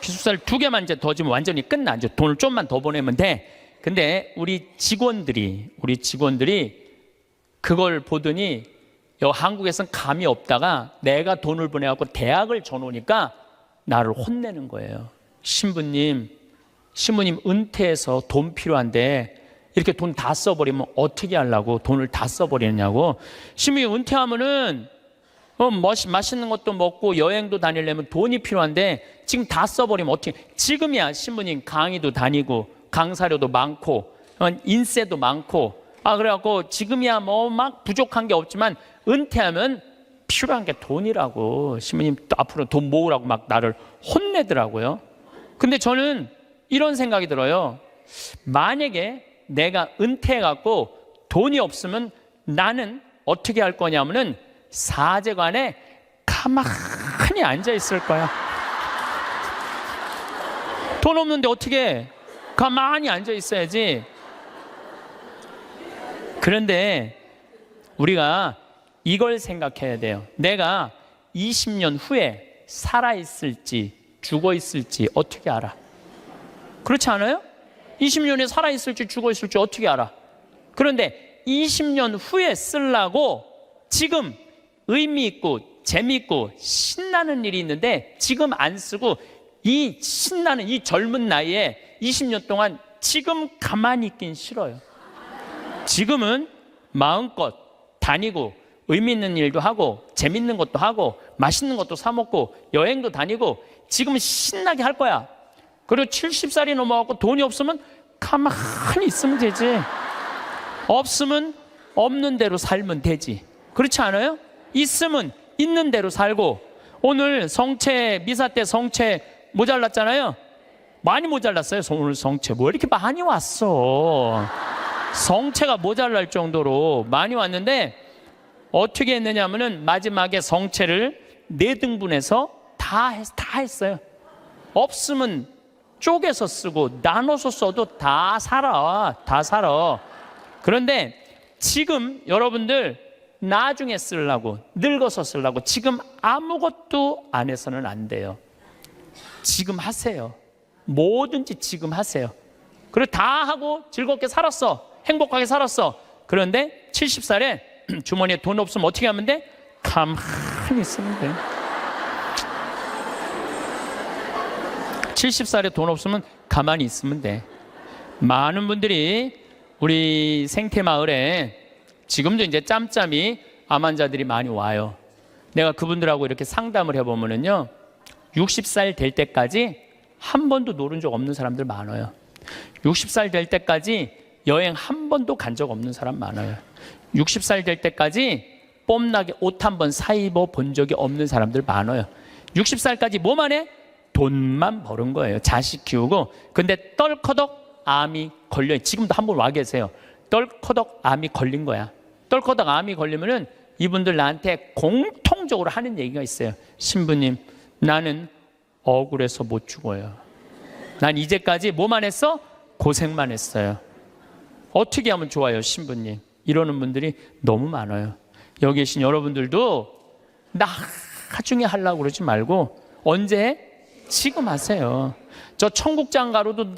기숙사를 2개만 이제 더 지면 완전히 끝나. 이제 돈을 좀만 더 보내면 돼. 근데 우리 직원들이 그걸 보더니 한국에서는 감이 없다가 내가 돈을 보내갖고 대학을 져놓으니까 나를 혼내는 거예요. 신부님 은퇴해서 돈 필요한데 이렇게 돈 다 써버리면 어떻게 하려고 돈을 다 써버리느냐고. 신부님 은퇴하면은 맛있는 것도 먹고 여행도 다니려면 돈이 필요한데 지금 다 써버리면 어떻게. 지금이야 신부님 강의도 다니고 강사료도 많고 인세도 많고 그래갖고 지금이야 뭐 막 부족한 게 없지만 은퇴하면 필요한 게 돈이라고. 신부님 또 앞으로 돈 모으라고 막 나를 혼내더라고요. 근데 저는 이런 생각이 들어요. 만약에 내가 은퇴해갖고 돈이 없으면 나는 어떻게 할 거냐면은 사제관에 가만히 앉아 있을 거야. 돈 없는데 어떻게 해? 가만히 앉아 있어야지. 그런데 우리가 이걸 생각해야 돼요. 내가 20년 후에 살아있을지 죽어있을지 어떻게 알아? 그렇지 않아요? 20년에 살아있을지 죽어있을지 어떻게 알아? 그런데 20년 후에 쓰려고 지금 의미 있고 재미있고 신나는 일이 있는데 지금 안 쓰고 이 신나는 이 젊은 나이에 20년 동안 지금 가만히 있긴 싫어요. 지금은 마음껏 다니고 의미 있는 일도 하고 재밌는 것도 하고 맛있는 것도 사 먹고 여행도 다니고 지금 신나게 할 거야. 그리고 70살이 넘어가고 돈이 없으면 가만히 있으면 되지. 없으면 없는 대로 살면 되지. 그렇지 않아요? 있으면 있는 대로 살고. 오늘 성채 미사 때 성채 모자랐잖아요. 많이 모자랐어요. 오늘 성채 뭐 이렇게 많이 왔어. 성채가 모자랄 정도로 많이 왔는데 어떻게 했느냐 하면은 마지막에 성채를 4등분해서 다 했어요. 없으면 쪼개서 쓰고 나눠서 써도 다 살아. 그런데 지금 여러분들 나중에 쓰려고 늙어서 쓰려고 지금 아무것도 안 해서는 안 돼요. 지금 하세요. 뭐든지 지금 하세요. 그리고 다 하고 즐겁게 살았어. 행복하게 살았어. 그런데 70살에 주머니에 돈 없으면 어떻게 하면 돼? 가만히 있으면 돼. 70살에 돈 없으면 가만히 있으면 돼. 많은 분들이 우리 생태마을에 지금도 이제 짬짬이 암 환자들이 많이 와요. 내가 그분들하고 이렇게 상담을 해보면은요, 60살 될 때까지 한 번도 노른 적 없는 사람들 많아요. 60살 될 때까지 여행 한 번도 간 적 없는 사람 많아요. 60살 될 때까지 뽐나게 옷 한 번 사 입어 본 적이 없는 사람들 많아요. 60살까지 뭐만 해? 돈만 버는 거예요. 자식 키우고. 근데 떨커덕 암이 걸려. 지금도 한 번 와 계세요. 떨커덕 암이 걸린 거야. 떨커덕 암이 걸리면은 이분들 나한테 공통적으로 하는 얘기가 있어요. 신부님, 나는 억울해서 못 죽어요. 난 이제까지 뭐만 했어? 고생만 했어요. 어떻게 하면 좋아요, 신부님? 이러는 분들이 너무 많아요. 여기 계신 여러분들도 나중에 하려고 그러지 말고 언제? 지금 하세요. 저 청국장 가루도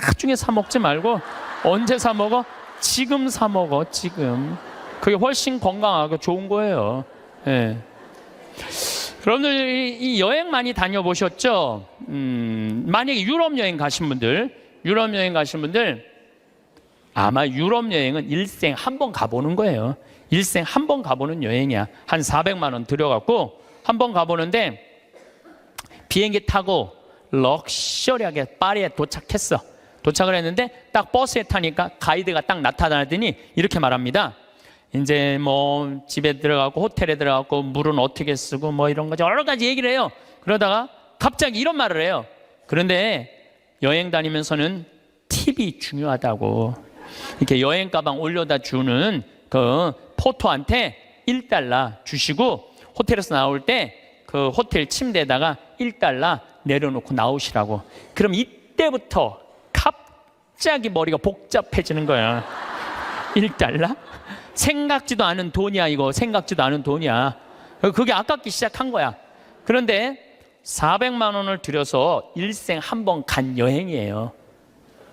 나중에 사 먹지 말고 언제 사 먹어? 지금 사 먹어. 지금. 그게 훨씬 건강하고 좋은 거예요. 네. 여러분들 이 여행 많이 다녀보셨죠? 만약에 유럽 여행 가신 분들 아마 유럽 여행은 일생 한 번 가보는 거예요. 일생 한 번 가보는 여행이야. 한 400만 원 들여갖고 한 번 가보는데 비행기 타고 럭셔리하게 파리에 도착했어. 도착을 했는데 딱 버스에 타니까 가이드가 딱 나타나더니 이렇게 말합니다. 이제 뭐 집에 들어가고 호텔에 들어가고 물은 어떻게 쓰고 뭐 이런 거죠. 여러 가지 얘기를 해요. 그러다가 갑자기 이런 말을 해요. 그런데 여행 다니면서는 팁이 중요하다고. 이렇게 여행 가방 올려다 주는 그 포토한테 $1 주시고 호텔에서 나올 때 그 호텔 침대에다가 $1 내려놓고 나오시라고. 그럼 이때부터 갑자기 머리가 복잡해지는 거야. $1? 생각지도 않은 돈이야. 이거 생각지도 않은 돈이야. 그게 아깝기 시작한 거야. 그런데 400만 원을 들여서 일생 한 번 간 여행이에요.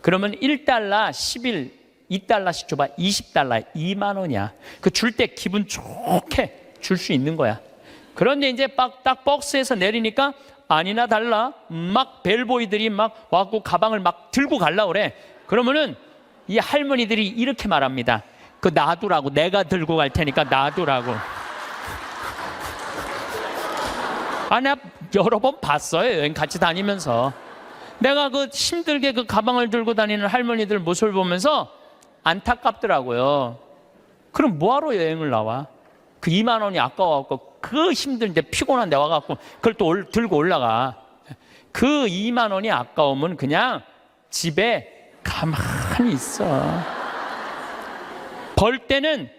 그러면 $1, 10일, $2씩 줘봐. $20, 2만 원이야. 그 줄 때 기분 좋게 줄 수 있는 거야. 그런데 이제 딱 버스에서 내리니까 아니나 달라 막 벨보이들이 막 와갖고 가방을 막 들고 갈라 그래. 그러면은 이 할머니들이 이렇게 말합니다. 그 놔두라고. 내가 들고 갈 테니까 놔두라고. 아, 내가 여러 번 봤어요. 여행 같이 다니면서. 내가 그 힘들게 그 가방을 들고 다니는 할머니들 모습을 보면서 안타깝더라고요. 그럼 뭐하러 여행을 나와? 그 2만 원이 아까워갖고 그 힘든데 피곤한데 와갖고 그걸 또 들고 올라가. 그 2만 원이 아까우면 그냥 집에 가만히 있어. 벌 때는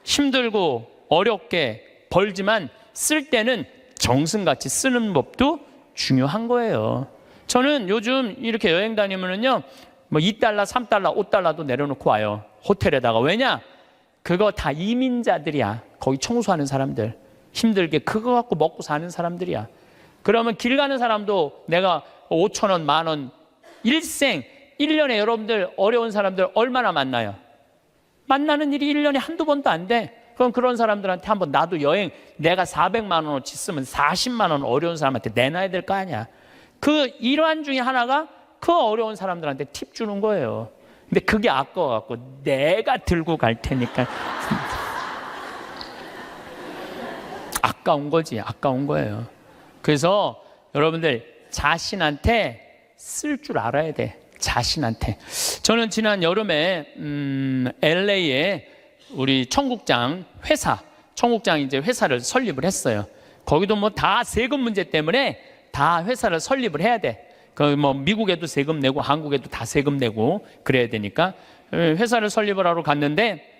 힘들고 어렵게 벌지만 쓸 때는 정승같이 쓰는 법도 중요한 거예요. 저는 요즘 이렇게 여행 다니면은요, 뭐 2달러, 3달러, 5달러도 내려놓고 와요. 호텔에다가. 왜냐? 그거 다 이민자들이야. 거기 청소하는 사람들. 힘들게 그거 갖고 먹고 사는 사람들이야. 그러면 길 가는 사람도 내가 5천 원, 만 원, 일생, 1년에 여러분들 어려운 사람들 얼마나 만나요? 만나는 일이 1년에 한두 번도 안 돼. 그럼 그런 사람들한테 한번 나도 여행 내가 400만 원어치 쓰면 40만 원 어려운 사람한테 내놔야 될 거 아니야. 그 일환 중에 하나가 그 어려운 사람들한테 팁 주는 거예요. 근데 그게 아까워갖고 내가 들고 갈 테니까 아까운 거지. 아까운 거예요. 그래서 여러분들 자신한테 쓸 줄 알아야 돼. 자신한테. 저는 지난 여름에 LA에 우리 청국장 이제 회사를 설립을 했어요. 거기도 뭐 다 세금 문제 때문에 다 회사를 설립을 해야 돼. 그 뭐 미국에도 세금 내고 한국에도 다 세금 내고 그래야 되니까 회사를 설립을 하러 갔는데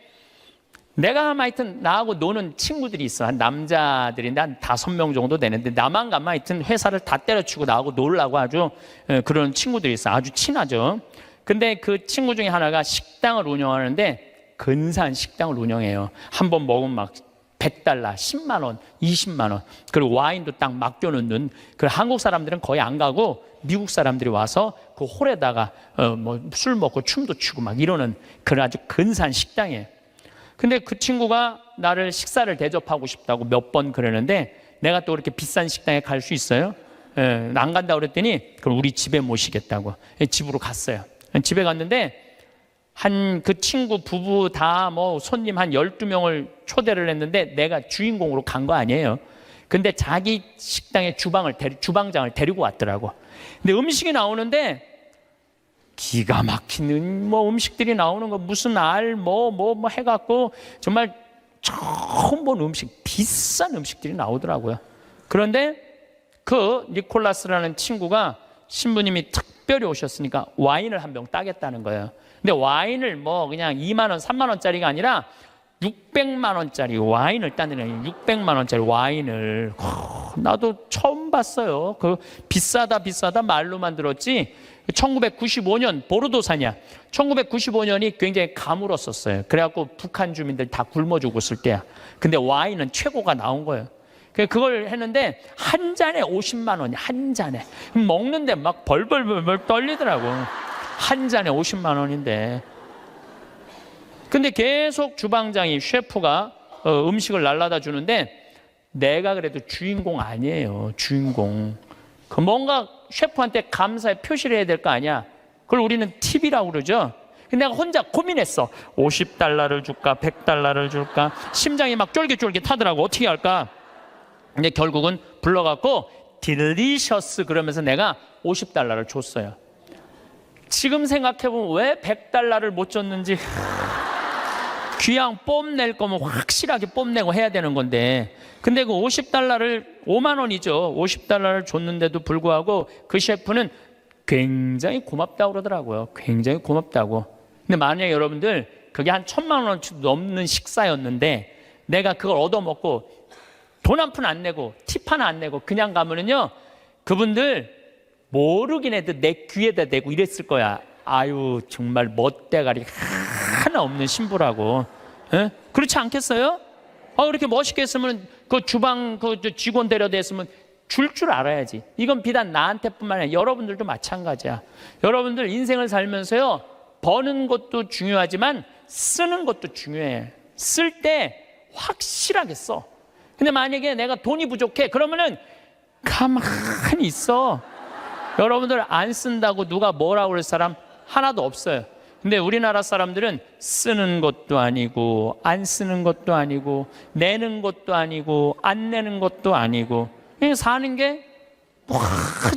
내가 하여튼 나하고 노는 친구들이 있어. 한 남자들인데 한 5명 정도 되는데 나만 가면 하여튼 회사를 다 때려치고 나하고 놀라고 아주 그런 친구들이 있어. 아주 친하죠. 근데 그 친구 중에 하나가 식당을 운영하는데 근사한 식당을 운영해요. 한 번 먹으면 막 $100, 10만 원, 20만 원. 그리고 와인도 딱 맡겨놓는. 그 한국 사람들은 거의 안 가고 미국 사람들이 와서 그 홀에다가 뭐 술 먹고 춤도 추고 막 이러는 그런 아주 근사한 식당이에요. 근데 그 친구가 나를 식사를 대접하고 싶다고 몇 번 그러는데 내가 또 그렇게 비싼 식당에 갈 수 있어요? 안 간다고 그랬더니 그럼 우리 집에 모시겠다고. 집으로 갔어요. 집에 갔는데 한 그 친구 부부 다 뭐 손님 한 12명을 초대를 했는데 내가 주인공으로 간 거 아니에요. 근데 자기 식당에 주방장을 데리고 왔더라고. 근데 음식이 나오는데 기가 막히는 뭐 음식들이 나오는 거 무슨 알 뭐 해갖고 정말 처음 본 음식, 비싼 음식들이 나오더라고요. 그런데 그 니콜라스라는 친구가 신부님이 특별히 오셨으니까 와인을 한 병 따겠다는 거예요. 근데 와인을 뭐 그냥 2만 원, 3만 원짜리가 아니라 600만 원짜리 와인을 따는 거예요. 600만 원짜리 와인을. 나도 처음 봤어요. 그 비싸다 말로만 들었지. 1995년 보르도산이야. 1995년이 굉장히 가물었었어요. 그래갖고 북한 주민들 다 굶어 죽었을 때야. 근데 와인은 최고가 나온 거예요. 그걸 했는데 한 잔에 50만 원이 한 잔에. 먹는데 막 벌벌 떨리더라고. 한 잔에 50만 원인데. 근데 계속 주방장이 셰프가 음식을 날라다 주는데 내가 그래도 주인공 아니에요. 주인공. 그 뭔가 셰프한테 감사의 표시를 해야 될 거 아니야. 그걸 우리는 팁이라고 그러죠. 근데 내가 혼자 고민했어. 50달러를 줄까 100달러를 줄까. 심장이 막 쫄깃쫄깃하더라고. 어떻게 할까. 근데 결국은 불러갖고 딜리셔스 그러면서 내가 50달러를 줬어요. 지금 생각해보면 왜 100달러를 못 줬는지. 귀양 뽐낼 거면 확실하게 뽐내고 해야 되는 건데 근데 그 50달러를 5만 원이죠. 50달러를 줬는데도 불구하고 그 셰프는 굉장히 고맙다고 그러더라고요. 굉장히 고맙다고. 근데 만약에 여러분들 그게 한 1,000만 원어치 넘는 식사였는데 내가 그걸 얻어먹고 돈 한 푼 안 내고 팁 하나 안 내고 그냥 가면은요 그분들 모르긴 해도 내 귀에다 대고 이랬을 거야. 아유 정말 멋대가리 하나 없는 신부라고. 에? 그렇지 않겠어요? 그렇게 멋있게 했으면 그 주방 그 직원 데려다 했으면 줄 알아야지. 이건 비단 나한테뿐만 아니라 여러분들도 마찬가지야. 여러분들 인생을 살면서요 버는 것도 중요하지만 쓰는 것도 중요해. 쓸 때 확실하게 써. 근데 만약에 내가 돈이 부족해 그러면은 가만히 있어. 여러분들 안 쓴다고 누가 뭐라고 그럴 사람 하나도 없어요. 근데 우리나라 사람들은 쓰는 것도 아니고 안 쓰는 것도 아니고 내는 것도 아니고 안 내는 것도 아니고 그냥 사는 게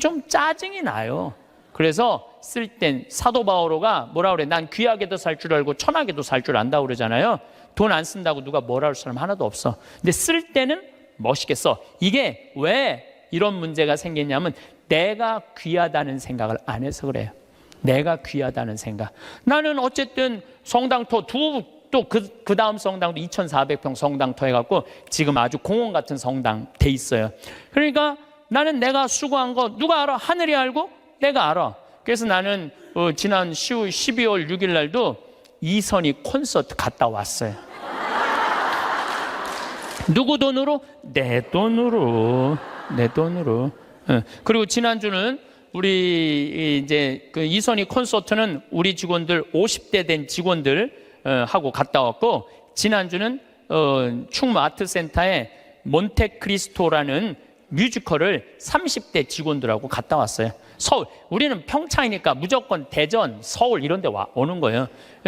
좀 짜증이 나요. 그래서 쓸 땐 사도 바오로가 뭐라 그래? 난 귀하게도 살 줄 알고 천하게도 살 줄 안다고 그러잖아요. 돈 안 쓴다고 누가 뭐라 할 사람 하나도 없어. 근데 쓸 때는 멋있겠어. 이게 왜 이런 문제가 생겼냐면 내가 귀하다는 생각을 안 해서 그래요. 내가 귀하다는 생각. 나는 어쨌든 성당터 또 그 다음 성당도 2,400평 성당터 해갖고 지금 아주 공원 같은 성당 돼 있어요. 그러니까 나는 내가 수고한 거 누가 알아? 하늘이 알고 내가 알아. 그래서 나는 지난 12월 6일 날도 이선희 콘서트 갔다 왔어요. 누구 돈으로? 내 돈으로. 그리고 지난주는 우리 이제 그 이선희 콘서트는 우리 직원들 50대 된 직원들 하고 갔다 왔고, 지난주는 충무 아트센터에 몬테크리스토라는 뮤지컬을 30대 직원들하고 갔다 왔어요. 서울, 우리는 평창이니까 무조건 대전, 서울 이런 데 오는 거예요.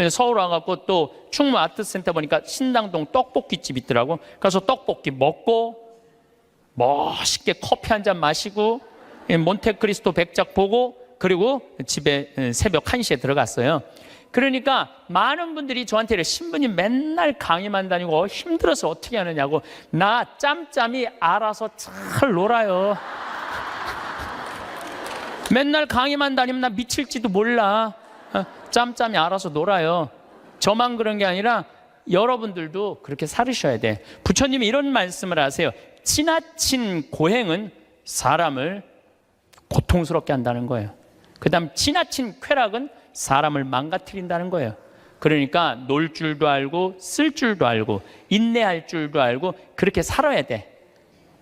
서울 와갖고 또 충무 아트센터 보니까 신당동 떡볶이집 있더라고. 가서 떡볶이 먹고 멋있게 커피 한 잔 마시고 몬테크리스토 백작 보고, 그리고 집에 새벽 1시에 들어갔어요. 그러니까 많은 분들이 저한테 신부님 맨날 강의만 다니고 힘들어서 어떻게 하느냐고. 나 짬짬이 알아서 잘 놀아요. 맨날 강의만 다니면 나 미칠지도 몰라. 짬짬이 알아서 놀아요. 저만 그런 게 아니라 여러분들도 그렇게 살으셔야 돼. 부처님이 이런 말씀을 하세요. 지나친 고행은 사람을 고통스럽게 한다는 거예요. 그 다음 지나친 쾌락은 사람을 망가뜨린다는 거예요. 그러니까 놀 줄도 알고 쓸 줄도 알고 인내할 줄도 알고 그렇게 살아야 돼.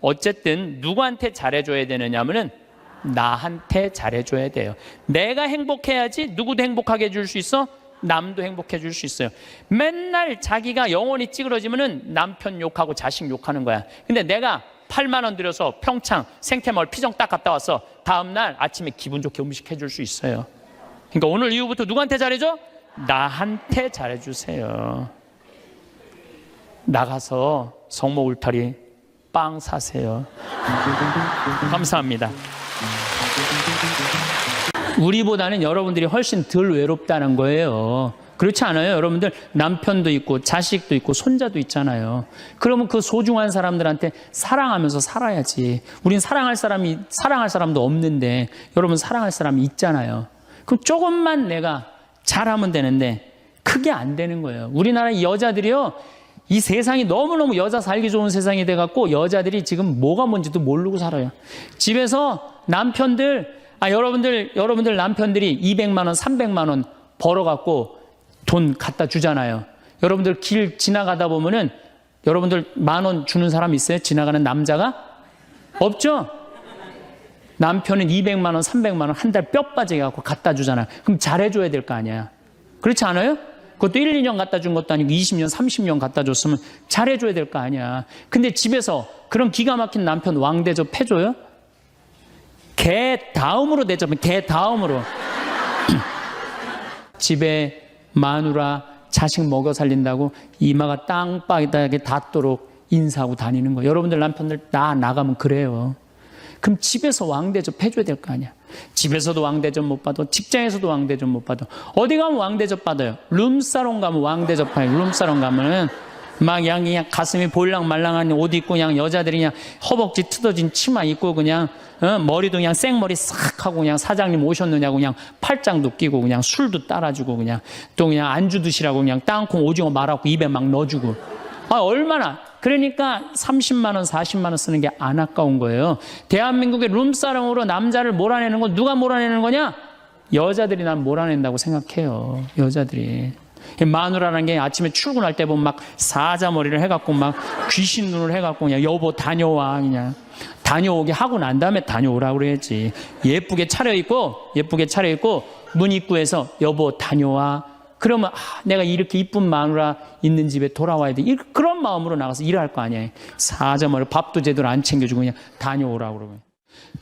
어쨌든 누구한테 잘해줘야 되느냐 하면은 나한테 잘해줘야 돼요. 내가 행복해야지 누구도 행복하게 해줄 수 있어? 남도 행복해 줄 수 있어요. 맨날 자기가 영혼이 찌그러지면은 남편 욕하고 자식 욕하는 거야. 근데 내가 8만 원 들여서 평창 생태마을 피정 딱 갔다 와서 다음날 아침에 기분 좋게 음식 해줄 수 있어요. 그러니까 오늘 이후부터 누구한테 잘해줘? 나한테 잘해주세요. 나가서 성모 울타리 빵 사세요. 감사합니다. 우리보다는 여러분들이 훨씬 덜 외롭다는 거예요. 그렇지 않아요? 여러분들 남편도 있고 자식도 있고 손자도 있잖아요. 그러면 그 소중한 사람들한테 사랑하면서 살아야지. 우린 사랑할 사람도 없는데 여러분 사랑할 사람이 있잖아요. 그럼 조금만 내가 잘하면 되는데 그게 안 되는 거예요. 우리나라 여자들이요, 이 세상이 너무너무 여자 살기 좋은 세상이 돼갖고 여자들이 지금 뭐가 뭔지도 모르고 살아요. 집에서 남편들, 여러분들 남편들이 200만 원, 300만 원 벌어갖고 돈 갖다 주잖아요. 여러분들 길 지나가다 보면은 여러분들 10,000원 주는 사람 있어요? 지나가는 남자가? 없죠? 남편은 200만 원, 300만 원 한 달 뼈 빠지게 갖고 갖다 주잖아요. 그럼 잘해줘야 될 거 아니야. 그렇지 않아요? 그것도 1, 2년 갖다 준 것도 아니고 20년, 30년 갖다 줬으면 잘해줘야 될 거 아니야. 근데 집에서 그런 기가 막힌 남편 왕대접 해줘요? 개 다음으로 대접은 개 다음으로. 집에 마누라 자식 먹여 살린다고 이마가 땅바닥에 닿도록 인사하고 다니는 거예요. 여러분들 남편들 나가면 그래요. 그럼 집에서 왕대접 해줘야 될 거 아니야. 집에서도 왕대접 못 받아, 직장에서도 왕대접 못 받아. 어디 가면 왕대접 받아요? 룸사롱 가면 왕대접 받아요. 룸사롱 가면은 막 그냥 가슴이 볼랑말랑한 옷 입고 그냥 여자들이 그냥 허벅지 뜯어진 치마 입고 그냥 머리도 그냥 생머리 싹 하고 그냥 사장님 오셨느냐고 그냥 팔짱도 끼고 그냥 술도 따라주고 그냥 또 그냥 안주 드시라고 그냥 땅콩 오징어 말아갖고 입에 막 넣어주고. 얼마나. 그러니까 30만 원, 40만 원 쓰는 게 안 아까운 거예요. 대한민국의 룸사롱으로 남자를 몰아내는 건 누가 몰아내는 거냐? 여자들이 난 몰아낸다고 생각해요. 여자들이. 마누라라는 게 아침에 출근할 때 보면 막 사자머리를 해갖고 막 귀신 눈을 해갖고 그냥 여보 다녀와, 그냥 다녀오게 하고 난 다음에 다녀오라고 그래야지. 예쁘게 차려입고 문 입구에서 여보 다녀와. 그러면 내가 이렇게 이쁜 마누라 있는 집에 돌아와야 돼. 그런 마음으로 나가서 일할 거 아니에요. 사자머리 밥도 제대로 안 챙겨주고 그냥 다녀오라고 그러고.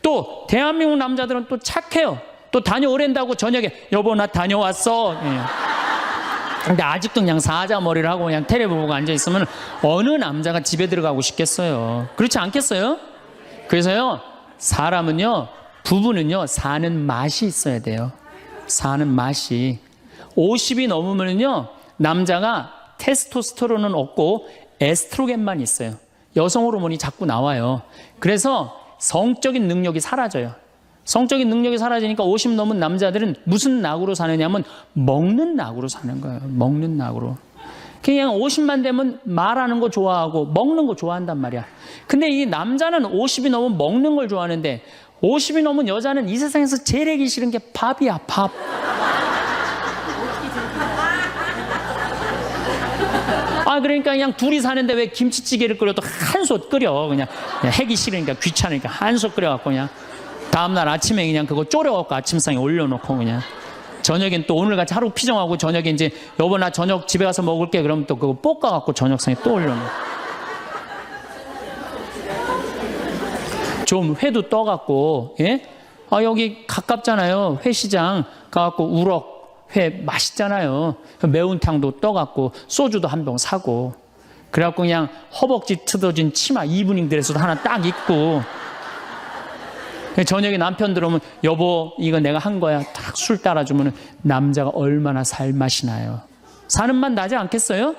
또 대한민국 남자들은 또 착해요. 또 다녀오랜다고 저녁에 여보 나 다녀왔어. 근데 아직도 그냥 사자머리를 하고 그냥 텔레비 보고 앉아있으면 어느 남자가 집에 들어가고 싶겠어요. 그렇지 않겠어요? 그래서요, 사람은요, 부부는요, 사는 맛이 있어야 돼요. 사는 맛이. 50이 넘으면요, 남자가 테스토스테론은 없고 에스트로겐만 있어요. 여성 호르몬이 자꾸 나와요. 그래서 성적인 능력이 사라져요. 성적인 능력이 사라지니까 50 넘은 남자들은 무슨 낙으로 사느냐면 먹는 낙으로 사는 거예요. 먹는 낙으로. 그냥 50만 되면 말하는 거 좋아하고 먹는 거 좋아한단 말이야. 근데 이 남자는 50이 넘으면 먹는 걸 좋아하는데 50이 넘은 여자는 이 세상에서 제일 하기 싫은 게 밥이야, 밥. 그러니까 그냥 둘이 사는데 왜 김치찌개를 끓여도 한솥 끓여. 그냥 하기 싫으니까 귀찮으니까 한솥 끓여갖고 그냥 다음날 아침에 그냥 그거 졸여갖고 아침상에 올려놓고 그냥 저녁엔 또 오늘같이 하루 피정하고 저녁에 이제 여보 나 저녁 집에 가서 먹을게 그러면 또 그거 볶아갖고 저녁상에 또 올려놓고 좀 회도 떠갖고 예? 여기 가깝잖아요. 회시장 가갖고 우럭 회 맛있잖아요. 매운탕도 떠갖고 소주도 한 병 사고 그래갖고 그냥 허벅지 트어진 치마 이브닝 드레스도 하나 딱 입고 저녁에 남편 들어오면 여보 이거 내가 한 거야 딱 술 따라주면 남자가 얼마나 살맛이 나요. 사는 맛 나지 않겠어요?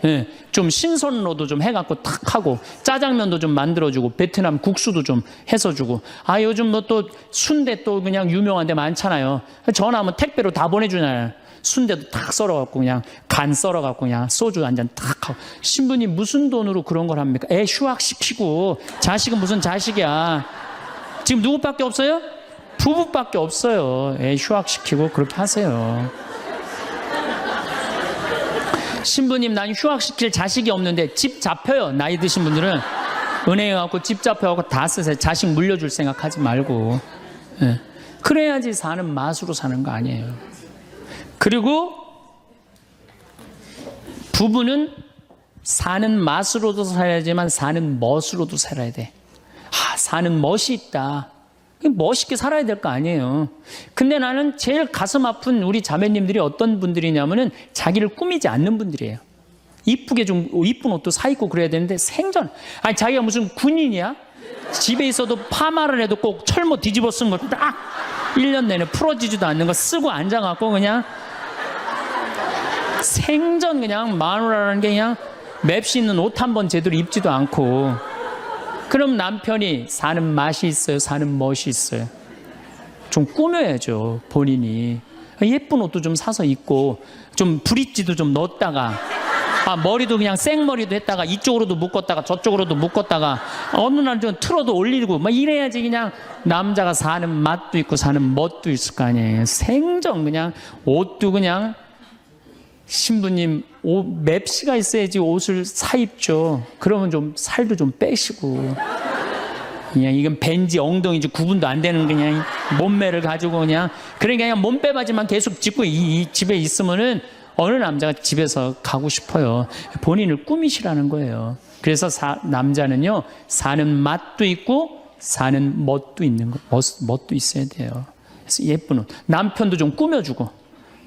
네, 좀 신선로도 좀 해갖고 탁 하고 짜장면도 좀 만들어주고 베트남 국수도 좀 해서 주고 요즘 뭐 또 순대 또 그냥 유명한 데 많잖아요. 전화하면 택배로 다 보내주잖아요. 순대도 탁 썰어갖고 그냥 간 썰어갖고 그냥 소주 한 잔 탁 하고 신부님 무슨 돈으로 그런 걸 합니까? 애 휴학시키고 자식은 무슨 자식이야. 지금 누구밖에 없어요? 부부밖에 없어요. 애 휴학시키고 그렇게 하세요. 신부님 난 휴학시킬 자식이 없는데 집 잡혀요. 나이 드신 분들은 은행에 가고 집 잡혀갖고 다 쓰세요. 자식 물려줄 생각하지 말고. 네. 그래야지 사는 맛으로 사는 거 아니에요. 그리고 부부는 사는 맛으로도 살아야지만 사는 멋으로도 살아야 돼. 사는 멋이 있다. 멋있게 살아야 될 거 아니에요. 근데 나는 제일 가슴 아픈 우리 자매님들이 어떤 분들이냐면은 자기를 꾸미지 않는 분들이에요. 이쁘게 좀 이쁜 옷도 사 입고 그래야 되는데 생전 자기가 무슨 군인이야? 집에 있어도 파마를 해도 꼭 철모 뒤집어 쓴 거 딱 1년 내내 풀어지지도 않는 거 쓰고 앉아갖고 그냥 생전 그냥 마누라라는 게 그냥 맵시 있는 옷 한 번 제대로 입지도 않고 그럼 남편이 사는 맛이 있어요? 사는 멋이 있어요? 좀 꾸며야죠, 본인이. 예쁜 옷도 좀 사서 입고, 좀 브릿지도 좀 넣었다가, 머리도 그냥 생머리도 했다가, 이쪽으로도 묶었다가, 저쪽으로도 묶었다가, 어느 날 좀 틀어도 올리고, 막 이래야지 그냥 남자가 사는 맛도 있고, 사는 멋도 있을 거 아니에요. 생전 그냥, 옷도 그냥, 신부님 옷 맵시가 있어야지 옷을 사 입죠. 그러면 좀 살도 좀 빼시고 그냥 이건 벤지 엉덩이지 구분도 안 되는 그냥 몸매를 가지고 그냥 그러니까 그냥 몸빼바지만 계속 짚고 이 집에 있으면은 어느 남자가 집에서 가고 싶어요. 본인을 꾸미시라는 거예요. 그래서 남자는요 사는 맛도 있고 사는 멋도 있는 거 멋도 있어야 돼요. 그래서 예쁜 옷 남편도 좀 꾸며주고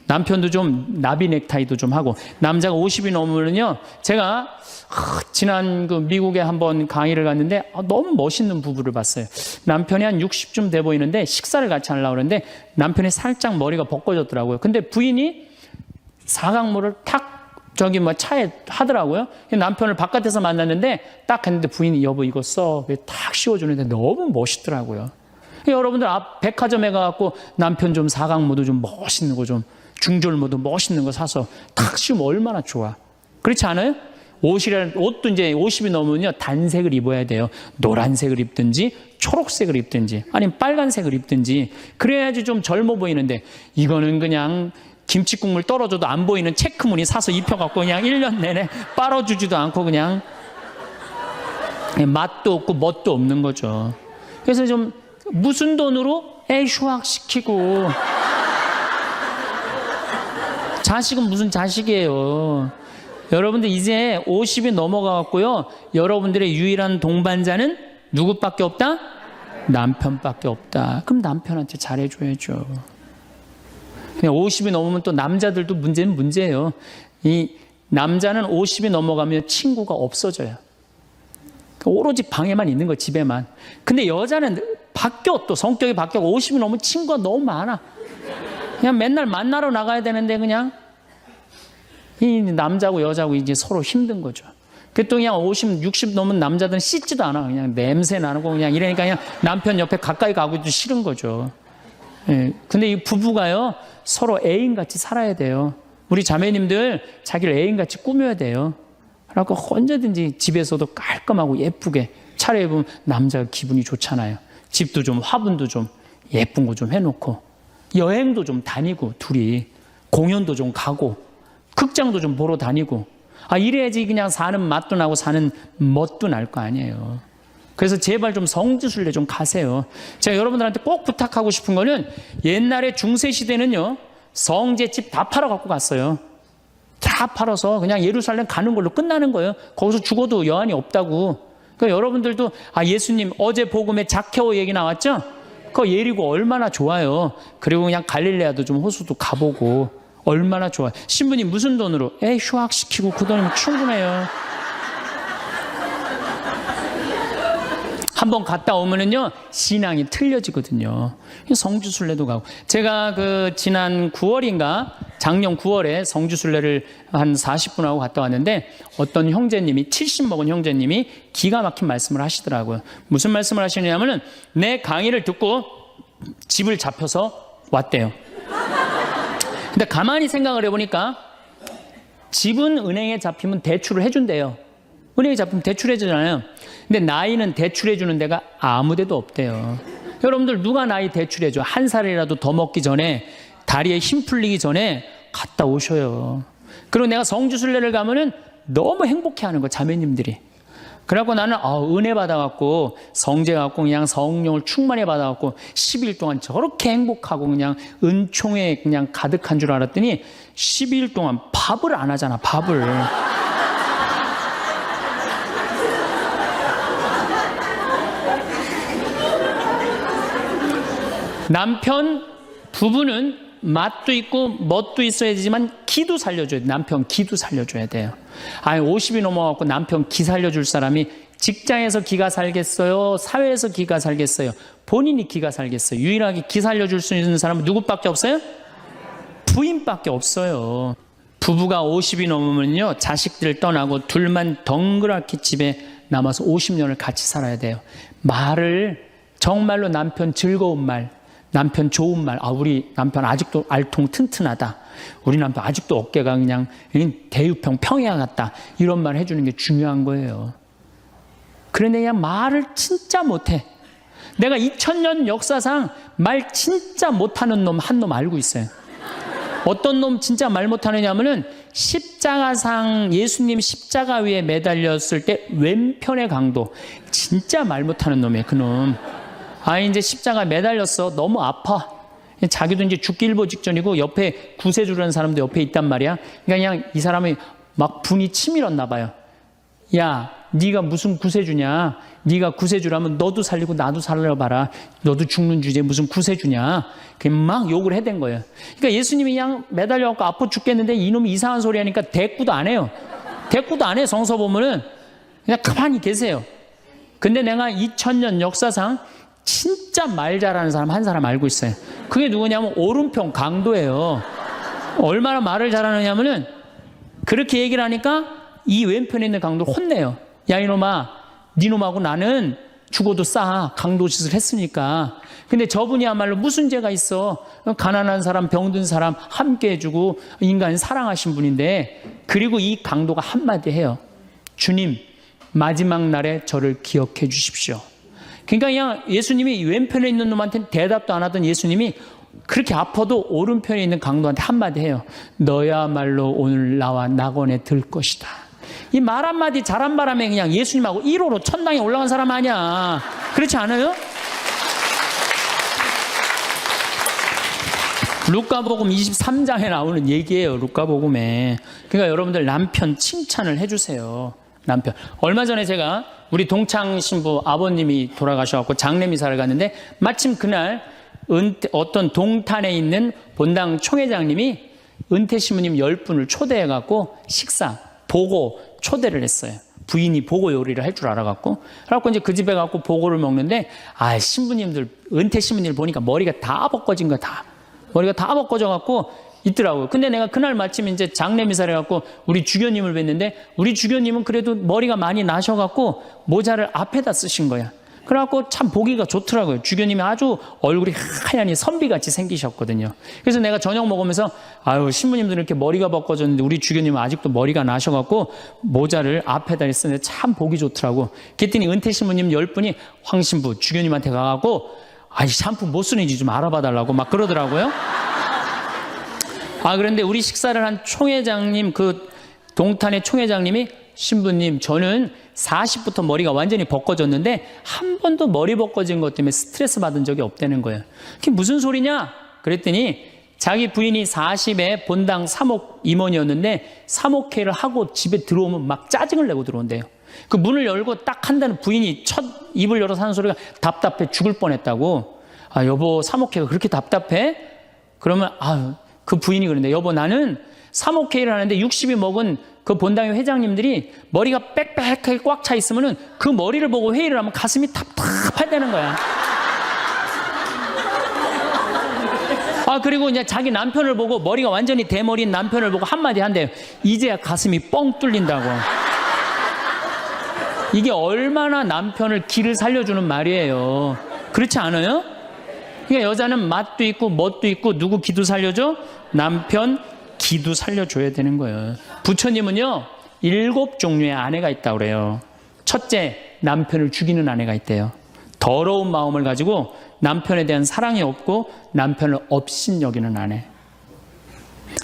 남편도 좀 나비 넥타이도 좀 하고 남자가 50이 넘으면요 제가 지난 그 미국에 한번 강의를 갔는데 너무 멋있는 부부를 봤어요. 남편이 한 60쯤 돼 보이는데 식사를 같이 하려고 그러는데 남편이 살짝 머리가 벗겨졌더라고요. 근데 부인이 사각모를 탁 저기 뭐 차에 하더라고요. 남편을 바깥에서 만났는데 딱 했는데 부인이 여보 이거 써 탁 씌워주는데 너무 멋있더라고요. 여러분들 앞 백화점에 가갖고 남편 좀 사각모도 좀 멋있는 거 좀 중절모도 멋있는 거 사서 탁 씌우면 얼마나 좋아. 그렇지 않아요? 옷도 이제 50이 넘으면요 단색을 입어야 돼요. 노란색을 입든지 초록색을 입든지 아니면 빨간색을 입든지 그래야지 좀 젊어 보이는데 이거는 그냥 김치국물 떨어져도 안 보이는 체크무늬 사서 입혀갖고 그냥 1년 내내 빨아주지도 않고 그냥 맛도 없고 멋도 없는 거죠. 그래서 좀 무슨 돈으로 애 휴학시키고 자식은 무슨 자식이에요. 여러분들 이제 50이 넘어가갖고요 여러분들의 유일한 동반자는 누구밖에 없다? 남편밖에 없다. 그럼 남편한테 잘해줘야죠. 그냥 50이 넘으면 또 남자들도 문제는 문제예요. 이 남자는 50이 넘어가면 친구가 없어져요. 오로지 방에만 있는 거 집에만. 근데 여자는 바뀌어 또 성격이 바뀌어 50이 넘으면 친구가 너무 많아. 그냥 맨날 만나러 나가야 되는데 그냥 이 남자고 여자고 이제 서로 힘든 거죠. 또 그냥 50, 60 넘은 남자들은 씻지도 않아. 그냥 냄새 나고 그냥 이러니까 그냥 남편 옆에 가까이 가기도 싫은 거죠. 예. 근데 이 부부가요, 서로 애인같이 살아야 돼요. 우리 자매님들 자기를 애인같이 꾸며야 돼요. 그래갖고 언제든지 집에서도 깔끔하고 예쁘게 차려입으면 남자가 기분이 좋잖아요. 집도 좀 화분도 좀 예쁜 거 좀 해놓고 여행도 좀 다니고 둘이 공연도 좀 가고 극장도 좀 보러 다니고 이래야지 그냥 사는 맛도 나고 사는 멋도 날 거 아니에요. 그래서 제발 좀 성지순례 좀 가세요. 제가 여러분들한테 꼭 부탁하고 싶은 거는 옛날에 중세시대는요, 성제집 다 팔아갖고 갔어요. 다 팔아서 그냥 예루살렘 가는 걸로 끝나는 거예요. 거기서 죽어도 여한이 없다고. 그러니까 여러분들도 예수님 어제 복음에 자케오 얘기 나왔죠? 그거 예리고 얼마나 좋아요. 그리고 그냥 갈릴레아도 좀 호수도 가보고 얼마나 좋아요. 신부님 무슨 돈으로? 휴학시키고 그 돈이면 충분해요. 한번 갔다 오면은요, 신앙이 틀려지거든요. 성주순례도 가고. 제가 지난 9월인가 작년 9월에 성주순례를 한 40분 하고 갔다 왔는데 어떤 형제님이 70 먹은 형제님이 기가 막힌 말씀을 하시더라고요. 무슨 말씀을 하시냐면은 내 강의를 듣고 집을 잡혀서 왔대요. 근데 가만히 생각을 해보니까 집은 은행에 잡히면 대출을 해준대요. 은행에 잡히면 대출해주잖아요. 근데 나이는 대출해주는 데가 아무 데도 없대요. 여러분들 누가 나이 대출해줘? 한 살이라도 더 먹기 전에, 다리에 힘 풀리기 전에 갔다 오셔요. 그리고 내가 성주순례를 가면은 너무 행복해하는 거, 자매님들이. 그래갖고 나는 은혜 받아갖고 성제 갖고 그냥 성령을 충만히 받아갖고 10일 동안 저렇게 행복하고 그냥 은총에 그냥 가득한 줄 알았더니 12일 동안 밥을 안 하잖아, 밥을. 남편, 부부는 맛도 있고 멋도 있어야 되지만 기도 살려줘야 돼. 남편 기도 살려줘야 돼요. 50이 넘어갖고 남편 기 살려줄 사람이 직장에서 기가 살겠어요? 사회에서 기가 살겠어요? 본인이 기가 살겠어요? 유일하게 기 살려줄 수 있는 사람은 누구밖에 없어요? 부인밖에 없어요. 부부가 50이 넘으면요, 자식들 떠나고 둘만 덩그랗게 집에 남아서 50년을 같이 살아야 돼요. 말을 정말로 남편 즐거운 말, 남편 좋은 말, 우리 남편 아직도 알통 튼튼하다. 우리 남편 아직도 어깨가 그냥 대유평 평야 같다. 이런 말 해주는 게 중요한 거예요. 그런데 그냥 말을 진짜 못해. 내가 2000년 역사상 말 진짜 못하는 놈 한 놈 알고 있어요. 어떤 놈 진짜 말 못하느냐면은 십자가상 예수님 십자가 위에 매달렸을 때 왼편의 강도, 진짜 말 못하는 놈이에요, 그놈. 이제 십자가 매달렸어. 너무 아파. 자기도 이제 죽기 일보 직전이고 옆에 구세주라는 사람도 옆에 있단 말이야. 그러니까 그냥 이 사람이 막 분이 치밀었나 봐요. 야, 네가 무슨 구세주냐? 네가 구세주라면 너도 살리고 나도 살려봐라. 너도 죽는 주제에 무슨 구세주냐? 그냥 막 욕을 해댄 거예요. 그러니까 예수님이 그냥 매달려갖고 아파 죽겠는데 이놈이 이상한 소리 하니까 대꾸도 안 해요. 대꾸도 안 해. 성서 보면은 그냥 가만히 계세요. 근데 내가 2000년 역사상 진짜 말 잘하는 사람 한 사람 알고 있어요. 그게 누구냐면 오른편 강도예요. 얼마나 말을 잘하느냐면은 그렇게 얘기를 하니까 이 왼편에 있는 강도를 혼내요. 야, 이놈아, 니놈하고 나는 죽어도 싸. 강도짓을 했으니까. 근데 저분이야말로 무슨 죄가 있어? 가난한 사람, 병든 사람 함께 해주고 인간 사랑하신 분인데, 그리고 이 강도가 한마디 해요. 주님, 마지막 날에 저를 기억해 주십시오. 그러니까 그냥 예수님이 왼편에 있는 놈한테는 대답도 안 하던 예수님이 그렇게 아파도 오른편에 있는 강도한테 한마디 해요. 너야말로 오늘 나와 낙원에 들 것이다. 이 말 한마디 잘한 바람에 그냥 예수님하고 1호로 천당에 올라간 사람 아니야. 그렇지 않아요? 루카복음 23장에 나오는 얘기예요. 루카복음에. 그러니까 여러분들 남편 칭찬을 해주세요. 남편. 얼마 전에 제가 우리 동창 신부 아버님이 돌아가셔갖고 장례미사를 갔는데 마침 그날 어떤 동탄에 있는 본당 총회장님이 은퇴 신부님 10분을 초대해갖고 식사, 보고 초대를 했어요. 부인이 보고 요리를 할 줄 알아갖고. 그래갖고 이제 그 집에 가고 보고를 먹는데, 신부님들, 은퇴 신부님들 보니까 머리가 다 벗겨진 거야, 다. 머리가 다 벗겨져갖고 있더라고요. 근데 내가 그날 마침 이제 장례미사를 해갖고 우리 주교님을 뵀는데 우리 주교님은 그래도 머리가 많이 나셔갖고 모자를 앞에다 쓰신 거야. 그래갖고 참 보기가 좋더라고요. 주교님이 아주 얼굴이 하얀이 선비같이 생기셨거든요. 그래서 내가 저녁 먹으면서 아유 신부님들은 이렇게 머리가 벗겨졌는데 우리 주교님은 아직도 머리가 나셔갖고 모자를 앞에다 쓰는데 참 보기 좋더라고. 그랬더니 은퇴 신부님 10분이 황 신부 주교님한테 가갖고 아이 샴푸 뭐 쓰는지 좀 알아봐 달라고 막 그러더라고요. 그런데 우리 식사를 한 총회장님, 그 동탄의 총회장님이 신부님 저는 40부터 머리가 완전히 벗겨졌는데 한 번도 머리 벗겨진 것 때문에 스트레스 받은 적이 없다는 거예요. 그게 무슨 소리냐? 그랬더니 자기 부인이 40에 본당 3옥 임원이었는데 3옥회를 하고 집에 들어오면 막 짜증을 내고 들어온대요. 그 문을 열고 딱 한다는 부인이 첫 입을 열어서 하는 소리가 답답해 죽을 뻔했다고. 여보 3옥회가 그렇게 답답해? 그러면 그 부인이 그런데 여보 나는 3옥회를 하는데 60이 먹은 그 본당의 회장님들이 머리가 빽빽하게 꽉 차 있으면은 그 머리를 보고 회의를 하면 가슴이 답답하다는 거야. 그리고 이제 자기 남편을 보고 머리가 완전히 대머리인 남편을 보고 한마디 한대요. 이제야 가슴이 뻥 뚫린다고. 이게 얼마나 남편을 기를 살려주는 말이에요. 그렇지 않아요? 그러니까 여자는 맛도 있고 멋도 있고 누구 기도 살려줘? 남편 기도 살려줘야 되는 거예요. 부처님은요 7종류의 아내가 있다고 그래요. 첫째, 남편을 죽이는 아내가 있대요. 더러운 마음을 가지고 남편에 대한 사랑이 없고 남편을 업신여기는 아내.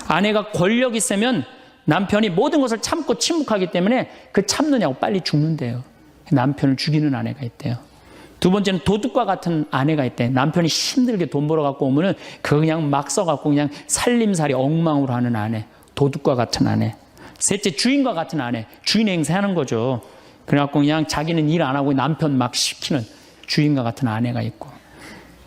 아내가 권력이 세면 남편이 모든 것을 참고 침묵하기 때문에 그 참느냐고 빨리 죽는데요. 남편을 죽이는 아내가 있대요. 두 번째는 도둑과 같은 아내가 있대. 남편이 힘들게 돈 벌어 갖고 오면은 그거 그냥 막 써갖고 그냥 살림살이 엉망으로 하는 아내. 도둑과 같은 아내. 셋째, 주인과 같은 아내. 주인 행세하는 거죠. 그래갖고 그냥 자기는 일 안 하고 남편 막 시키는 주인과 같은 아내가 있고.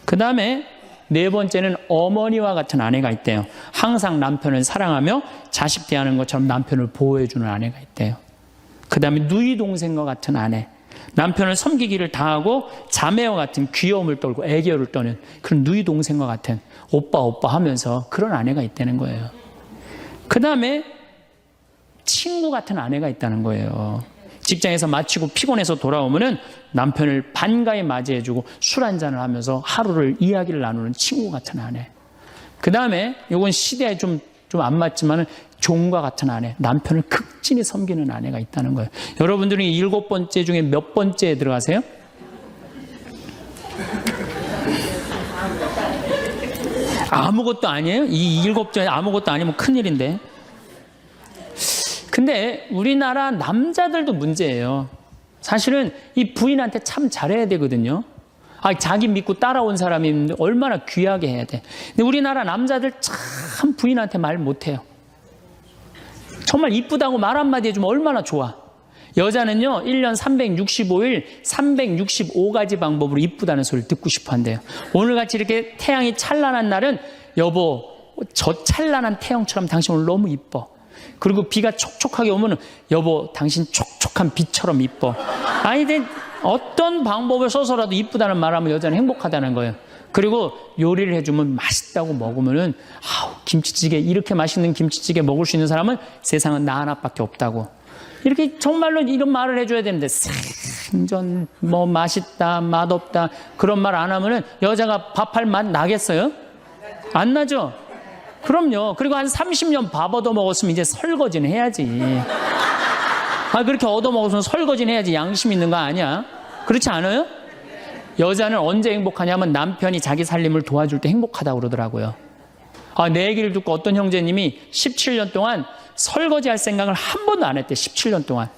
그 다음에 네 번째는 어머니와 같은 아내가 있대요. 항상 남편을 사랑하며 자식 대하는 것처럼 남편을 보호해주는 아내가 있대요. 그 다음에 누이 동생과 같은 아내. 남편을 섬기기를 다하고 자매와 같은 귀여움을 떨고 애교를 떠는 그런 누이 동생과 같은 오빠 하면서 그런 아내가 있다는 거예요. 그 다음에 친구 같은 아내가 있다는 거예요. 직장에서 마치고 피곤해서 돌아오면은 남편을 반가이 맞이해주고 술 한잔을 하면서 하루를 이야기를 나누는 친구 같은 아내. 그 다음에 이건 시대에 좀 안 맞지만은 종과 같은 아내, 남편을 극진히 섬기는 아내가 있다는 거예요. 여러분들은 7번째 중에 몇 번째에 들어가세요? 아무것도 아니에요? 이 7번째 아무것도 아니면 큰일인데. 근데 우리나라 남자들도 문제예요. 사실은 이 부인한테 참 잘해야 되거든요. 자기 믿고 따라온 사람이 있는데 얼마나 귀하게 해야 돼. 근데 우리나라 남자들 참 부인한테 말 못해요. 정말 이쁘다고 말 한마디 해주면 얼마나 좋아. 여자는요 1년 365일 365가지 방법으로 이쁘다는 소리를 듣고 싶어 한대요. 오늘같이 이렇게 태양이 찬란한 날은 여보 저 찬란한 태양처럼 당신 오늘 너무 이뻐. 그리고 비가 촉촉하게 오면 여보 당신 촉촉한 비처럼 이뻐. 어떤 방법을 써서라도 이쁘다는 말하면 여자는 행복하다는 거예요. 그리고 요리를 해주면 맛있다고 먹으면은 김치찌개 이렇게 맛있는 김치찌개 먹을 수 있는 사람은 세상은 나 하나밖에 없다고. 이렇게 정말로 이런 말을 해줘야 되는데 생전 뭐 맛있다 맛없다 그런 말 안 하면은 여자가 밥할 맛 나겠어요? 안 나죠? 그럼요. 그리고 한 30년 밥 얻어먹었으면 이제 설거지는 해야지. 그렇게 얻어먹었으면 설거지는 해야지. 양심 있는 거 아니야? 그렇지 않아요? 여자는 언제 행복하냐면 남편이 자기 살림을 도와줄 때 행복하다고 그러더라고요. 내 얘기를 듣고 어떤 형제님이 17년 동안 설거지할 생각을 한 번도 안 했대. 17년 동안.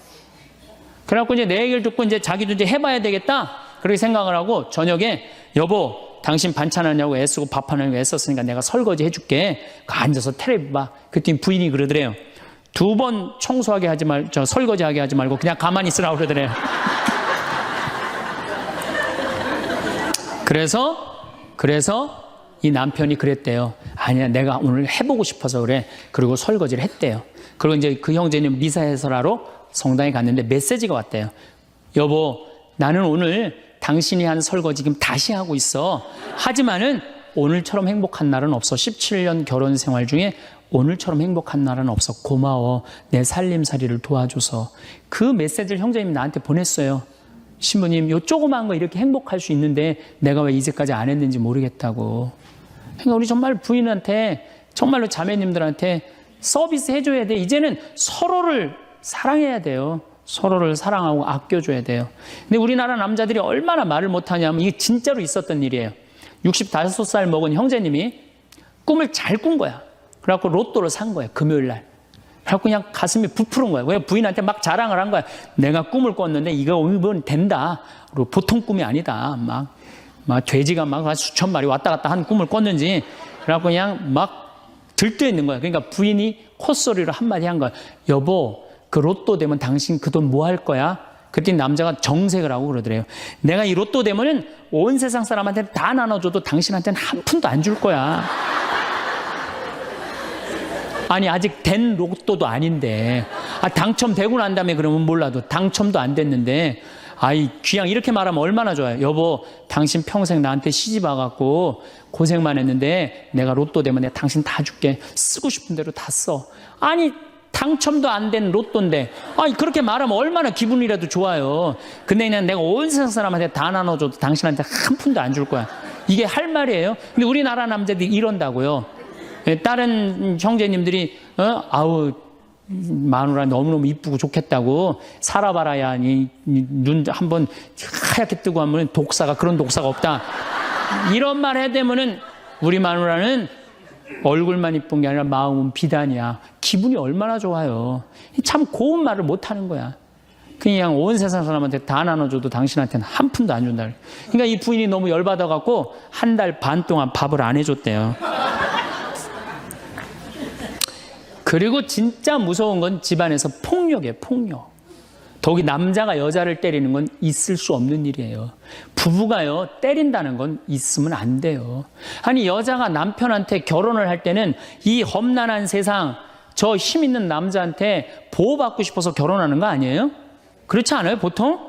그래갖고 이제 내 얘기를 듣고 이제 자기도 이제 해봐야 되겠다. 그렇게 생각을 하고 저녁에 여보 당신 반찬하냐고 애쓰고 밥하냐고 애썼으니까 내가 설거지 해줄게. 앉아서 텔레비 봐. 그랬더니 부인이 그러더래요. 2번 청소하게 하지 설거지하게 하지 말고 그냥 가만히 있으라고 그러더래요. 그래서 이 남편이 그랬대요. 아니야, 내가 오늘 해보고 싶어서 그래. 그리고 설거지를 했대요. 그리고 이제 그 형제는 미사 해설하러 성당에 갔는데 메시지가 왔대요. 여보, 나는 오늘 당신이 한 설거지 지금 다시 하고 있어. 하지만은 오늘처럼 행복한 날은 없어. 17년 결혼 생활 중에 오늘처럼 행복한 날은 없어. 고마워. 내 살림살이를 도와줘서. 그 메시지를 형제님이 나한테 보냈어요. 신부님, 요 조그만 거 이렇게 행복할 수 있는데 내가 왜 이제까지 안 했는지 모르겠다고. 그러니까 우리 정말 부인한테, 정말로 자매님들한테 서비스 해줘야 돼. 이제는 서로를 사랑해야 돼요. 서로를 사랑하고 아껴줘야 돼요. 근데 우리나라 남자들이 얼마나 말을 못하냐면 이게 진짜로 있었던 일이에요. 65살 먹은 형제님이 꿈을 잘 꾼 거야. 그래갖고 로또를 산 거야, 금요일 날. 그래갖고 그냥 가슴이 부풀은 거야. 그냥 부인한테 막 자랑을 한 거야. 내가 꿈을 꿨는데 이건 된다. 그리고 보통 꿈이 아니다. 막 돼지가 막 수천 마리 왔다 갔다 한 꿈을 꿨는지. 그래갖고 그냥 막 들떠 있는 거야. 그러니까 부인이 콧소리로 한마디 한 거야. 여보, 그 로또 되면 당신 그 돈 뭐 할 거야? 그랬더니 남자가 정색을 하고 그러더래요. 내가 이 로또 되면은 온 세상 사람한테 다 나눠줘도 당신한테는 한 푼도 안 줄 거야. 아니, 아직 된 로또도 아닌데. 당첨되고 난 다음에 그러면 몰라도 당첨도 안 됐는데, 귀양 이렇게 말하면 얼마나 좋아요. 여보, 당신 평생 나한테 시집 와갖고 고생만 했는데 내가 로또 되면 내가 당신 다 줄게. 쓰고 싶은 대로 다 써. 아니, 당첨도 안 된 로또인데, 그렇게 말하면 얼마나 기분이라도 좋아요. 근데 그냥 내가 온 세상 사람한테 다 나눠줘도 당신한테 한 푼도 안 줄 거야. 이게 할 말이에요. 근데 우리나라 남자들이 이런다고요. 다른 형제님들이, 마누라 너무너무 이쁘고 좋겠다고 살아봐라야 눈 한번 하얗게 뜨고 하면 그런 독사가 없다. 이런 말 해대면은 우리 마누라는 얼굴만 이쁜 게 아니라 마음은 비단이야. 기분이 얼마나 좋아요. 참 고운 말을 못하는 거야. 그냥 온 세상 사람한테 다 나눠줘도 당신한테는 한 푼도 안 준다. 그러니까 이 부인이 너무 열받아갖고 한 달 반 동안 밥을 안 해줬대요. 그리고 진짜 무서운 건 집안에서 폭력이에요, 폭력. 더욱이 남자가 여자를 때리는 건 있을 수 없는 일이에요. 부부가요, 때린다는 건 있으면 안 돼요. 아니, 여자가 남편한테 결혼을 할 때는 이 험난한 세상, 저 힘 있는 남자한테 보호받고 싶어서 결혼하는 거 아니에요? 그렇지 않아요, 보통?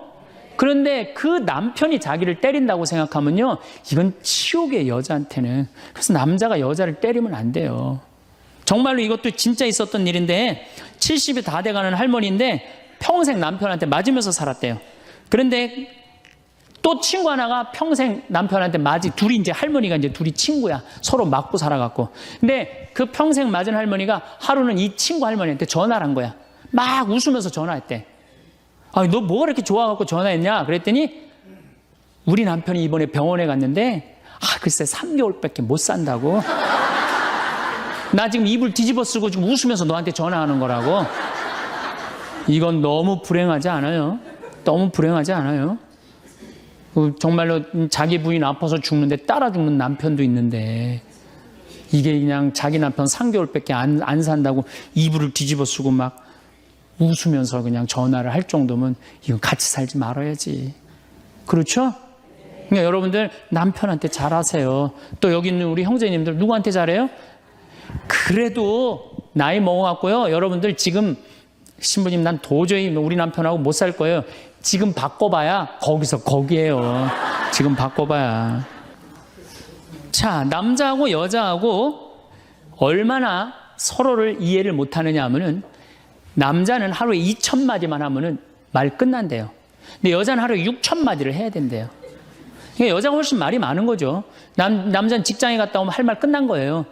그런데 그 남편이 자기를 때린다고 생각하면요, 이건 치욕이에요, 여자한테는. 그래서 남자가 여자를 때리면 안 돼요. 정말로 이것도 진짜 있었던 일인데 70이 다 돼가는 할머니인데 평생 남편한테 맞으면서 살았대요. 그런데 또 친구 하나가 평생 남편한테 둘이 이제 할머니가 이제 둘이 친구야. 서로 맞고 살아갖고. 근데 그 평생 맞은 할머니가 하루는 이 친구 할머니한테 전화를 한 거야. 막 웃으면서 전화했대. 너 뭐가 이렇게 좋아갖고 전화했냐? 그랬더니 우리 남편이 이번에 병원에 갔는데 글쎄 3개월밖에 못 산다고. 나 지금 입을 뒤집어 쓰고 지금 웃으면서 너한테 전화하는 거라고. 이건 너무 불행하지 않아요? 너무 불행하지 않아요? 정말로 자기 부인 아파서 죽는데 따라 죽는 남편도 있는데 이게 그냥 자기 남편 3개월밖에 안 산다고 이불을 뒤집어 쓰고 막 웃으면서 그냥 전화를 할 정도면 이건 같이 살지 말아야지. 그렇죠? 그러니까 여러분들 남편한테 잘하세요. 또 여기 있는 우리 형제님들 누구한테 잘해요? 그래도 나이 먹어갖고요. 여러분들 지금 신부님 난 도저히 우리 남편하고 못 살 거예요. 지금 바꿔봐야 거기서 거기에요. 지금 바꿔봐야. 자, 남자하고 여자하고 얼마나 서로를 이해를 못하느냐 하면은 남자는 하루에 2,000마디만 하면은 말 끝난대요. 근데 여자는 하루에 6,000마디를 해야 된대요. 그러니까 여자가 훨씬 말이 많은 거죠. 남자는 직장에 갔다 오면 할 말 끝난 거예요.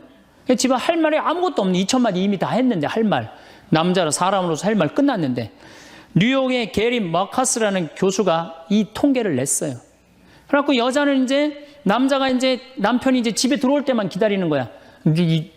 집에 할 말이 아무것도 없는 2,000마디 이미 다 했는데 할 말. 남자로 사람으로서 할 말 끝났는데 뉴욕의 게리 머카스라는 교수가 이 통계를 냈어요. 그래갖고 여자는 이제 남자가 이제 남편이 이제 집에 들어올 때만 기다리는 거야.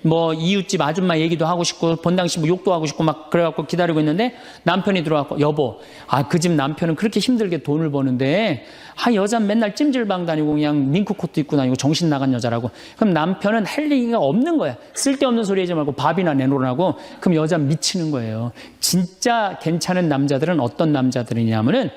뭐 이웃집 아줌마 얘기도 하고 싶고 본당시 뭐 욕도 하고 싶고 막 그래갖고 기다리고 있는데 남편이 들어와서 여보, 그 집 남편은 그렇게 힘들게 돈을 버는데 여자는 맨날 찜질방 다니고 그냥 밍크코트 입고 다니고 정신 나간 여자라고. 그럼 남편은 할 얘기가 없는 거야. 쓸데없는 소리 하지 말고 밥이나 내놓으라고. 그럼 여자는 미치는 거예요. 진짜 괜찮은 남자들은 어떤 남자들이냐면은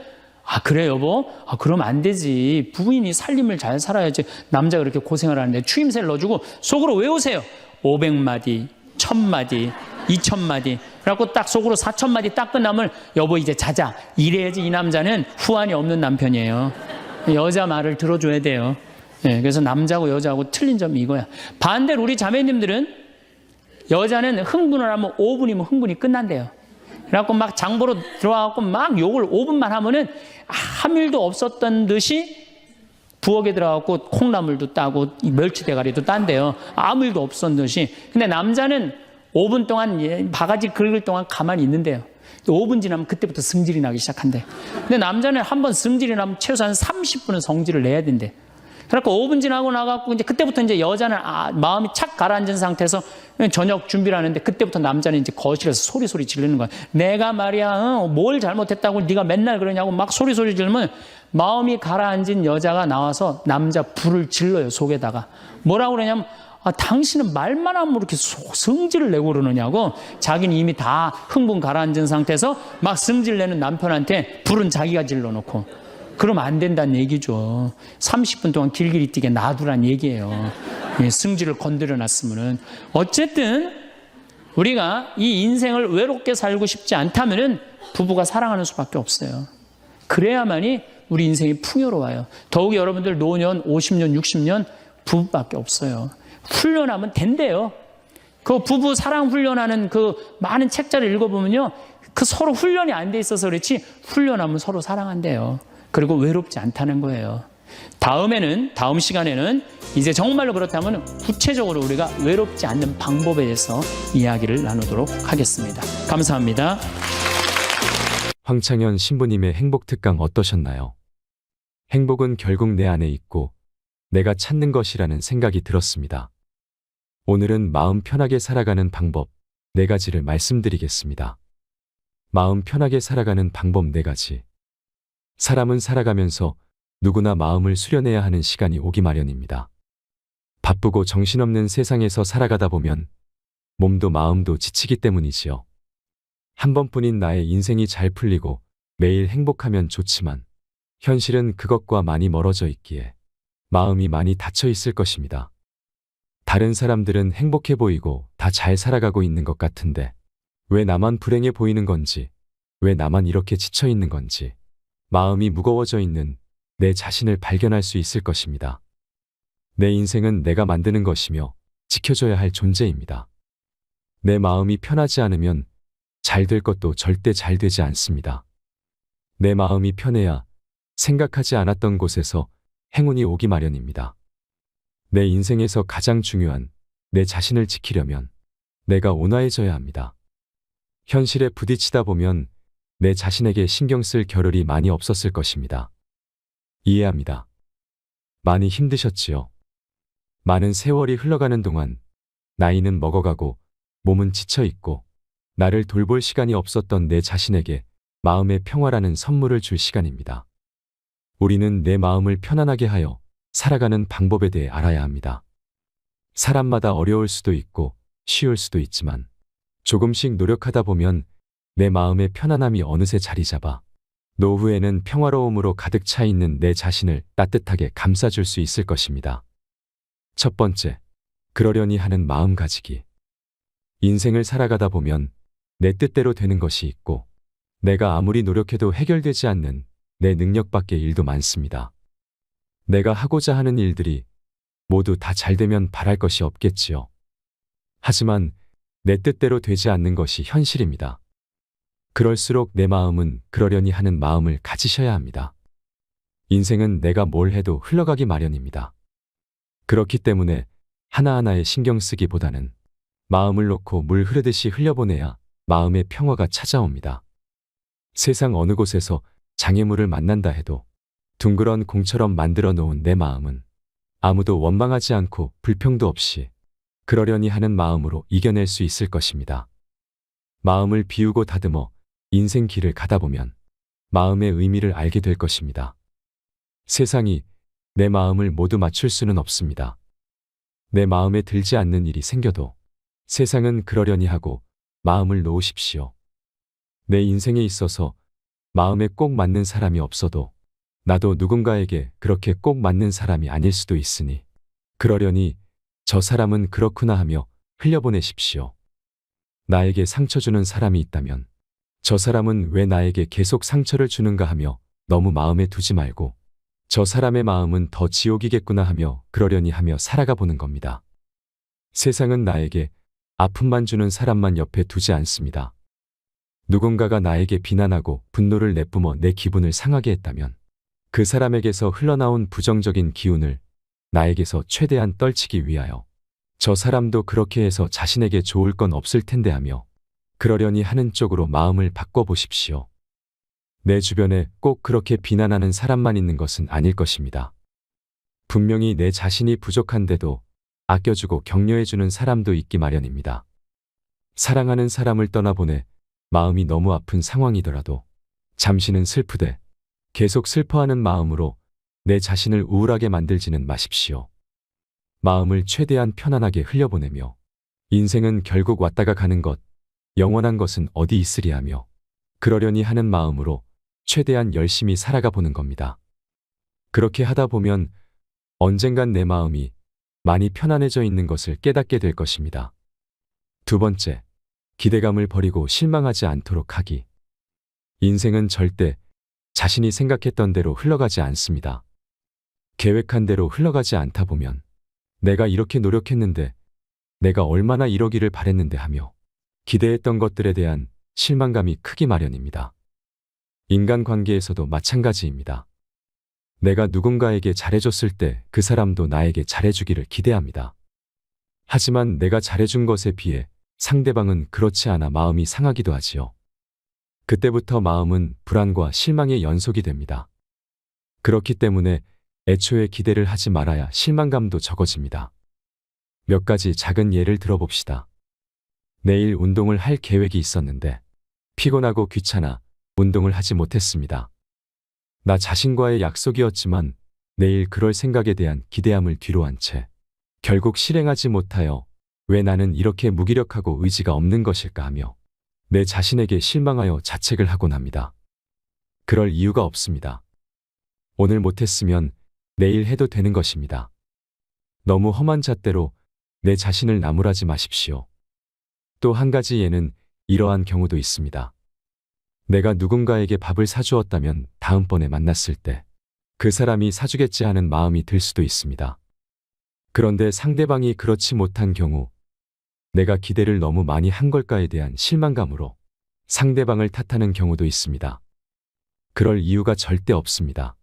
그래 여보? 그럼 안 되지. 부인이 살림을 잘 살아야지. 남자가 그렇게 고생을 하는데 추임새를 넣어주고 속으로 외우세요. 500마디, 1000마디, 2000마디. 그래갖고 딱 속으로 4000마디 딱 끝나면 여보 이제 자자. 이래야지 이 남자는 후환이 없는 남편이에요. 여자 말을 들어줘야 돼요. 예, 그래서 남자하고 여자하고 틀린 점이 이거야. 반대로 우리 자매님들은 여자는 흥분을 하면 5분이면 흥분이 끝난대요. 그래갖고 막 장보러 들어와갖고 막 욕을 5분만 하면은 아무 일도 없었던 듯이 부엌에 들어가고 콩나물도 따고 멸치 대가리도 딴대요. 아무 일도 없었던 듯이. 근데 남자는 5분 동안 바가지 긁을 동안 가만히 있는데요. 5분 지나면 그때부터 승질이 나기 시작한대. 근데 남자는 한번 승질이 나면 최소한 30분은 성질을 내야 된대. 그래서 5분 지나고 나가고 이제 그때부터 이제 여자는 마음이 착 가라앉은 상태에서 저녁 준비를 하는데 그때부터 남자는 이제 거실에서 소리 지르는 거야. 내가 말이야 뭘 잘못했다고 네가 맨날 그러냐고 막 소리 지르면 마음이 가라앉은 여자가 나와서 남자 불을 질러요, 속에다가. 뭐라고 그러냐면 당신은 말만 하면 이렇게 성질을 내고 그러느냐고. 자기는 이미 다 흥분 가라앉은 상태에서 막 성질 내는 남편한테 불은 자기가 질러놓고. 그러면 안 된다는 얘기죠. 30분 동안 길길이 뛰게 놔두란 얘기예요. 승질을 건드려 놨으면은. 어쨌든 우리가 이 인생을 외롭게 살고 싶지 않다면은 부부가 사랑하는 수밖에 없어요. 그래야만이 우리 인생이 풍요로워요. 더욱이 여러분들 노년 50년 60년 부부밖에 없어요. 훈련하면 된대요. 그 부부 사랑 훈련하는 그 많은 책자를 읽어보면요, 그 서로 훈련이 안 돼 있어서 그렇지 훈련하면 서로 사랑한대요. 그리고 외롭지 않다는 거예요. 다음 시간에는 이제 정말로 그렇다면 구체적으로 우리가 외롭지 않는 방법에 대해서 이야기를 나누도록 하겠습니다. 감사합니다. 황창현 신부님의 행복 특강 어떠셨나요? 행복은 결국 내 안에 있고 내가 찾는 것이라는 생각이 들었습니다. 오늘은 마음 편하게 살아가는 방법 4가지를 말씀드리겠습니다. 마음 편하게 살아가는 방법 4가지. 사람은 살아가면서 누구나 마음을 수련해야 하는 시간이 오기 마련입니다. 바쁘고 정신없는 세상에서 살아가다 보면 몸도 마음도 지치기 때문이지요. 한 번뿐인 나의 인생이 잘 풀리고 매일 행복하면 좋지만 현실은 그것과 많이 멀어져 있기에 마음이 많이 닫혀 있을 것입니다. 다른 사람들은 행복해 보이고 다 잘 살아가고 있는 것 같은데 왜 나만 불행해 보이는 건지, 왜 나만 이렇게 지쳐 있는 건지 마음이 무거워져 있는 내 자신을 발견할 수 있을 것입니다. 내 인생은 내가 만드는 것이며 지켜줘야 할 존재입니다. 내 마음이 편하지 않으면 잘 될 것도 절대 잘 되지 않습니다. 내 마음이 편해야 생각하지 않았던 곳에서 행운이 오기 마련입니다. 내 인생에서 가장 중요한 내 자신을 지키려면 내가 온화해져야 합니다. 현실에 부딪히다 보면 내 자신에게 신경 쓸 겨를이 많이 없었을 것입니다. 이해합니다. 많이 힘드셨지요? 많은 세월이 흘러가는 동안 나이는 먹어가고 몸은 지쳐있고 나를 돌볼 시간이 없었던 내 자신에게 마음의 평화라는 선물을 줄 시간입니다. 우리는 내 마음을 편안하게 하여 살아가는 방법에 대해 알아야 합니다. 사람마다 어려울 수도 있고 쉬울 수도 있지만 조금씩 노력하다 보면 내 마음의 편안함이 어느새 자리 잡아 노후에는 평화로움으로 가득 차 있는 내 자신을 따뜻하게 감싸줄 수 있을 것입니다. 첫 번째, 그러려니 하는 마음 가지기. 인생을 살아가다 보면 내 뜻대로 되는 것이 있고 내가 아무리 노력해도 해결되지 않는 내 능력 밖의 일도 많습니다. 내가 하고자 하는 일들이 모두 다 잘 되면 바랄 것이 없겠지요. 하지만 내 뜻대로 되지 않는 것이 현실입니다. 그럴수록 내 마음은 그러려니 하는 마음을 가지셔야 합니다. 인생은 내가 뭘 해도 흘러가기 마련입니다. 그렇기 때문에 하나하나에 신경 쓰기보다는 마음을 놓고 물 흐르듯이 흘려보내야 마음의 평화가 찾아옵니다. 세상 어느 곳에서 장애물을 만난다 해도 둥그런 공처럼 만들어 놓은 내 마음은 아무도 원망하지 않고 불평도 없이 그러려니 하는 마음으로 이겨낼 수 있을 것입니다. 마음을 비우고 다듬어 인생 길을 가다 보면 마음의 의미를 알게 될 것입니다. 세상이 내 마음을 모두 맞출 수는 없습니다. 내 마음에 들지 않는 일이 생겨도 세상은 그러려니 하고 마음을 놓으십시오. 내 인생에 있어서 마음에 꼭 맞는 사람이 없어도 나도 누군가에게 그렇게 꼭 맞는 사람이 아닐 수도 있으니 그러려니 저 사람은 그렇구나 하며 흘려보내십시오. 나에게 상처 주는 사람이 있다면 저 사람은 왜 나에게 계속 상처를 주는가 하며 너무 마음에 두지 말고 저 사람의 마음은 더 지옥이겠구나 하며 그러려니 하며 살아가 보는 겁니다. 세상은 나에게 아픔만 주는 사람만 옆에 두지 않습니다. 누군가가 나에게 비난하고 분노를 내뿜어 내 기분을 상하게 했다면 그 사람에게서 흘러나온 부정적인 기운을 나에게서 최대한 떨치기 위하여 저 사람도 그렇게 해서 자신에게 좋을 건 없을 텐데 하며 그러려니 하는 쪽으로 마음을 바꿔보십시오. 내 주변에 꼭 그렇게 비난하는 사람만 있는 것은 아닐 것입니다. 분명히 내 자신이 부족한데도 아껴주고 격려해주는 사람도 있기 마련입니다. 사랑하는 사람을 떠나보내 마음이 너무 아픈 상황이더라도 잠시는 슬프되 계속 슬퍼하는 마음으로 내 자신을 우울하게 만들지는 마십시오. 마음을 최대한 편안하게 흘려보내며 인생은 결국 왔다가 가는 것, 영원한 것은 어디 있으리 하며 그러려니 하는 마음으로 최대한 열심히 살아가 보는 겁니다. 그렇게 하다 보면 언젠간 내 마음이 많이 편안해져 있는 것을 깨닫게 될 것입니다. 두 번째, 기대감을 버리고 실망하지 않도록 하기. 인생은 절대 자신이 생각했던 대로 흘러가지 않습니다. 계획한 대로 흘러가지 않다 보면 내가 이렇게 노력했는데 내가 얼마나 이러기를 바랬는데 하며 기대했던 것들에 대한 실망감이 크기 마련입니다. 인간관계에서도 마찬가지입니다. 내가 누군가에게 잘해줬을 때 그 사람도 나에게 잘해주기를 기대합니다. 하지만 내가 잘해준 것에 비해 상대방은 그렇지 않아 마음이 상하기도 하지요. 그때부터 마음은 불안과 실망의 연속이 됩니다. 그렇기 때문에 애초에 기대를 하지 말아야 실망감도 적어집니다. 몇 가지 작은 예를 들어봅시다. 내일 운동을 할 계획이 있었는데 피곤하고 귀찮아 운동을 하지 못했습니다. 나 자신과의 약속이었지만 내일 그럴 생각에 대한 기대함을 뒤로 한 채 결국 실행하지 못하여 왜 나는 이렇게 무기력하고 의지가 없는 것일까 하며 내 자신에게 실망하여 자책을 하곤 합니다. 그럴 이유가 없습니다. 오늘 못했으면 내일 해도 되는 것입니다. 너무 험한 잣대로 내 자신을 나무라지 마십시오. 또 한 가지 예는 이러한 경우도 있습니다. 내가 누군가에게 밥을 사주었다면 다음번에 만났을 때 그 사람이 사주겠지 하는 마음이 들 수도 있습니다. 그런데 상대방이 그렇지 못한 경우 내가 기대를 너무 많이 한 걸까에 대한 실망감으로 상대방을 탓하는 경우도 있습니다. 그럴 이유가 절대 없습니다.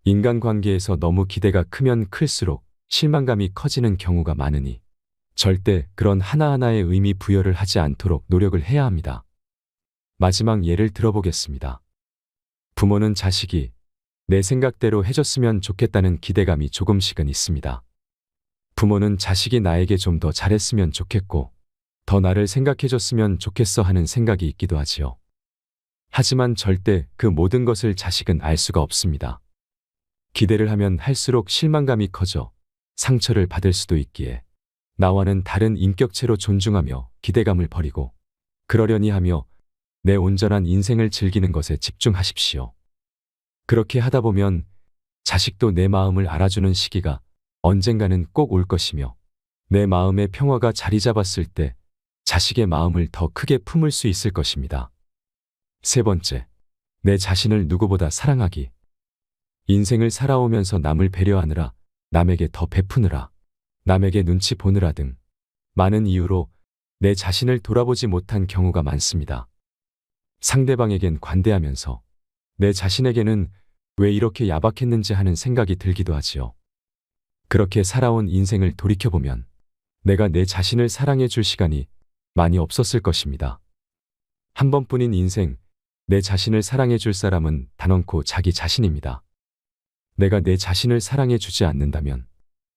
인간관계에서 너무 기대가 크면 클수록 실망감이 커지는 경우가 많으니 절대 그런 하나하나의 의미 부여를 하지 않도록 노력을 해야 합니다. 마지막 예를 들어보겠습니다. 부모는 자식이 내 생각대로 해줬으면 좋겠다는 기대감이 조금씩은 있습니다. 부모는 자식이 나에게 좀 더 잘했으면 좋겠고 더 나를 생각해줬으면 좋겠어 하는 생각이 있기도 하지요. 하지만 절대 그 모든 것을 자식은 알 수가 없습니다. 기대를 하면 할수록 실망감이 커져 상처를 받을 수도 있기에 나와는 다른 인격체로 존중하며 기대감을 버리고 그러려니 하며 내 온전한 인생을 즐기는 것에 집중하십시오. 그렇게 하다 보면 자식도 내 마음을 알아주는 시기가 언젠가는 꼭 올 것이며 내 마음의 평화가 자리 잡았을 때 자식의 마음을 더 크게 품을 수 있을 것입니다. 세 번째, 내 자신을 누구보다 사랑하기. 인생을 살아오면서 남을 배려하느라, 남에게 더 베푸느라, 남에게 눈치 보느라 등 많은 이유로 내 자신을 돌아보지 못한 경우가 많습니다. 상대방에겐 관대하면서 내 자신에게는 왜 이렇게 야박했는지 하는 생각이 들기도 하지요. 그렇게 살아온 인생을 돌이켜보면 내가 내 자신을 사랑해 줄 시간이 많이 없었을 것입니다. 한 번뿐인 인생, 내 자신을 사랑해 줄 사람은 단언코 자기 자신입니다. 내가 내 자신을 사랑해 주지 않는다면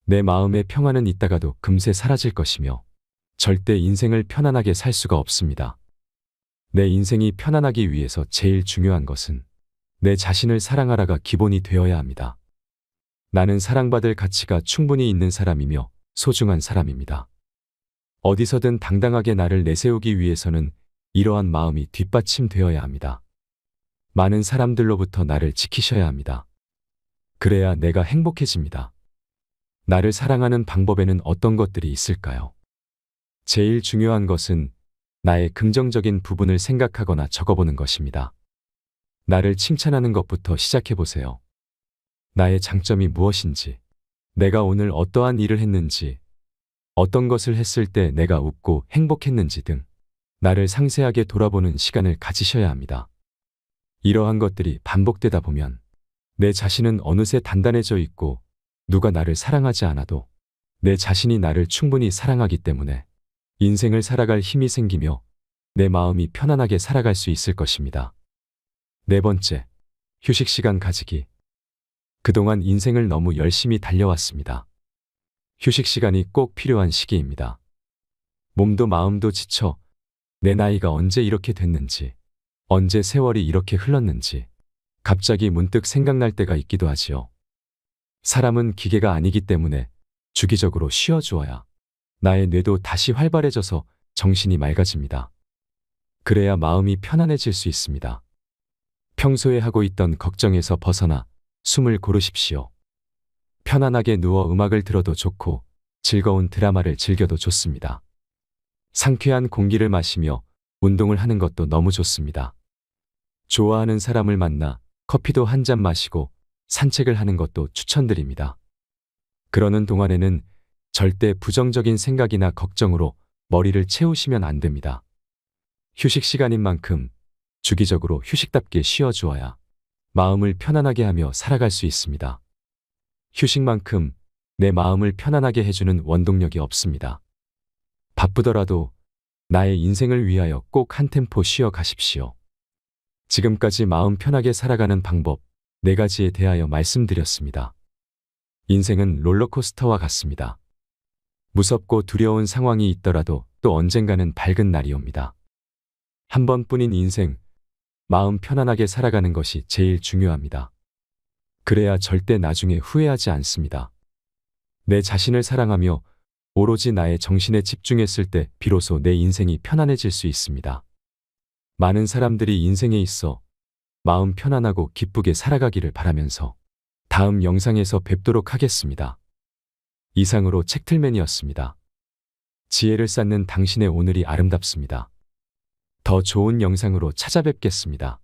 내 마음의 평화는 있다가도 금세 사라질 것이며 절대 인생을 편안하게 살 수가 없습니다. 내 인생이 편안하기 위해서 제일 중요한 것은 내 자신을 사랑하라가 기본이 되어야 합니다. 나는 사랑받을 가치가 충분히 있는 사람이며 소중한 사람입니다. 어디서든 당당하게 나를 내세우기 위해서는 이러한 마음이 뒷받침되어야 합니다. 많은 사람들로부터 나를 지키셔야 합니다. 그래야 내가 행복해집니다. 나를 사랑하는 방법에는 어떤 것들이 있을까요? 제일 중요한 것은 나의 긍정적인 부분을 생각하거나 적어보는 것입니다. 나를 칭찬하는 것부터 시작해보세요. 나의 장점이 무엇인지, 내가 오늘 어떠한 일을 했는지, 어떤 것을 했을 때 내가 웃고 행복했는지 등 나를 상세하게 돌아보는 시간을 가지셔야 합니다. 이러한 것들이 반복되다 보면 내 자신은 어느새 단단해져 있고 누가 나를 사랑하지 않아도 내 자신이 나를 충분히 사랑하기 때문에 인생을 살아갈 힘이 생기며 내 마음이 편안하게 살아갈 수 있을 것입니다. 네 번째, 휴식 시간 가지기. 그동안 인생을 너무 열심히 달려왔습니다. 휴식 시간이 꼭 필요한 시기입니다. 몸도 마음도 지쳐 내 나이가 언제 이렇게 됐는지, 언제 세월이 이렇게 흘렀는지 갑자기 문득 생각날 때가 있기도 하지요. 사람은 기계가 아니기 때문에 주기적으로 쉬어주어야 나의 뇌도 다시 활발해져서 정신이 맑아집니다. 그래야 마음이 편안해질 수 있습니다. 평소에 하고 있던 걱정에서 벗어나 숨을 고르십시오. 편안하게 누워 음악을 들어도 좋고 즐거운 드라마를 즐겨도 좋습니다. 상쾌한 공기를 마시며 운동을 하는 것도 너무 좋습니다. 좋아하는 사람을 만나 커피도 한 잔 마시고 산책을 하는 것도 추천드립니다. 그러는 동안에는 절대 부정적인 생각이나 걱정으로 머리를 채우시면 안 됩니다. 휴식 시간인 만큼 주기적으로 휴식답게 쉬어주어야 마음을 편안하게 하며 살아갈 수 있습니다. 휴식만큼 내 마음을 편안하게 해주는 원동력이 없습니다. 바쁘더라도 나의 인생을 위하여 꼭 한 템포 쉬어 가십시오. 지금까지 마음 편하게 살아가는 방법 4가지에 대하여 말씀드렸습니다. 인생은 롤러코스터와 같습니다. 무섭고 두려운 상황이 있더라도 또 언젠가는 밝은 날이 옵니다. 한 번뿐인 인생, 마음 편안하게 살아가는 것이 제일 중요합니다. 그래야 절대 나중에 후회하지 않습니다. 내 자신을 사랑하며 오로지 나의 정신에 집중했을 때 비로소 내 인생이 편안해질 수 있습니다. 많은 사람들이 인생에 있어 마음 편안하고 기쁘게 살아가기를 바라면서 다음 영상에서 뵙도록 하겠습니다. 이상으로 책틀맨이었습니다. 지혜를 쌓는 당신의 오늘이 아름답습니다. 더 좋은 영상으로 찾아뵙겠습니다.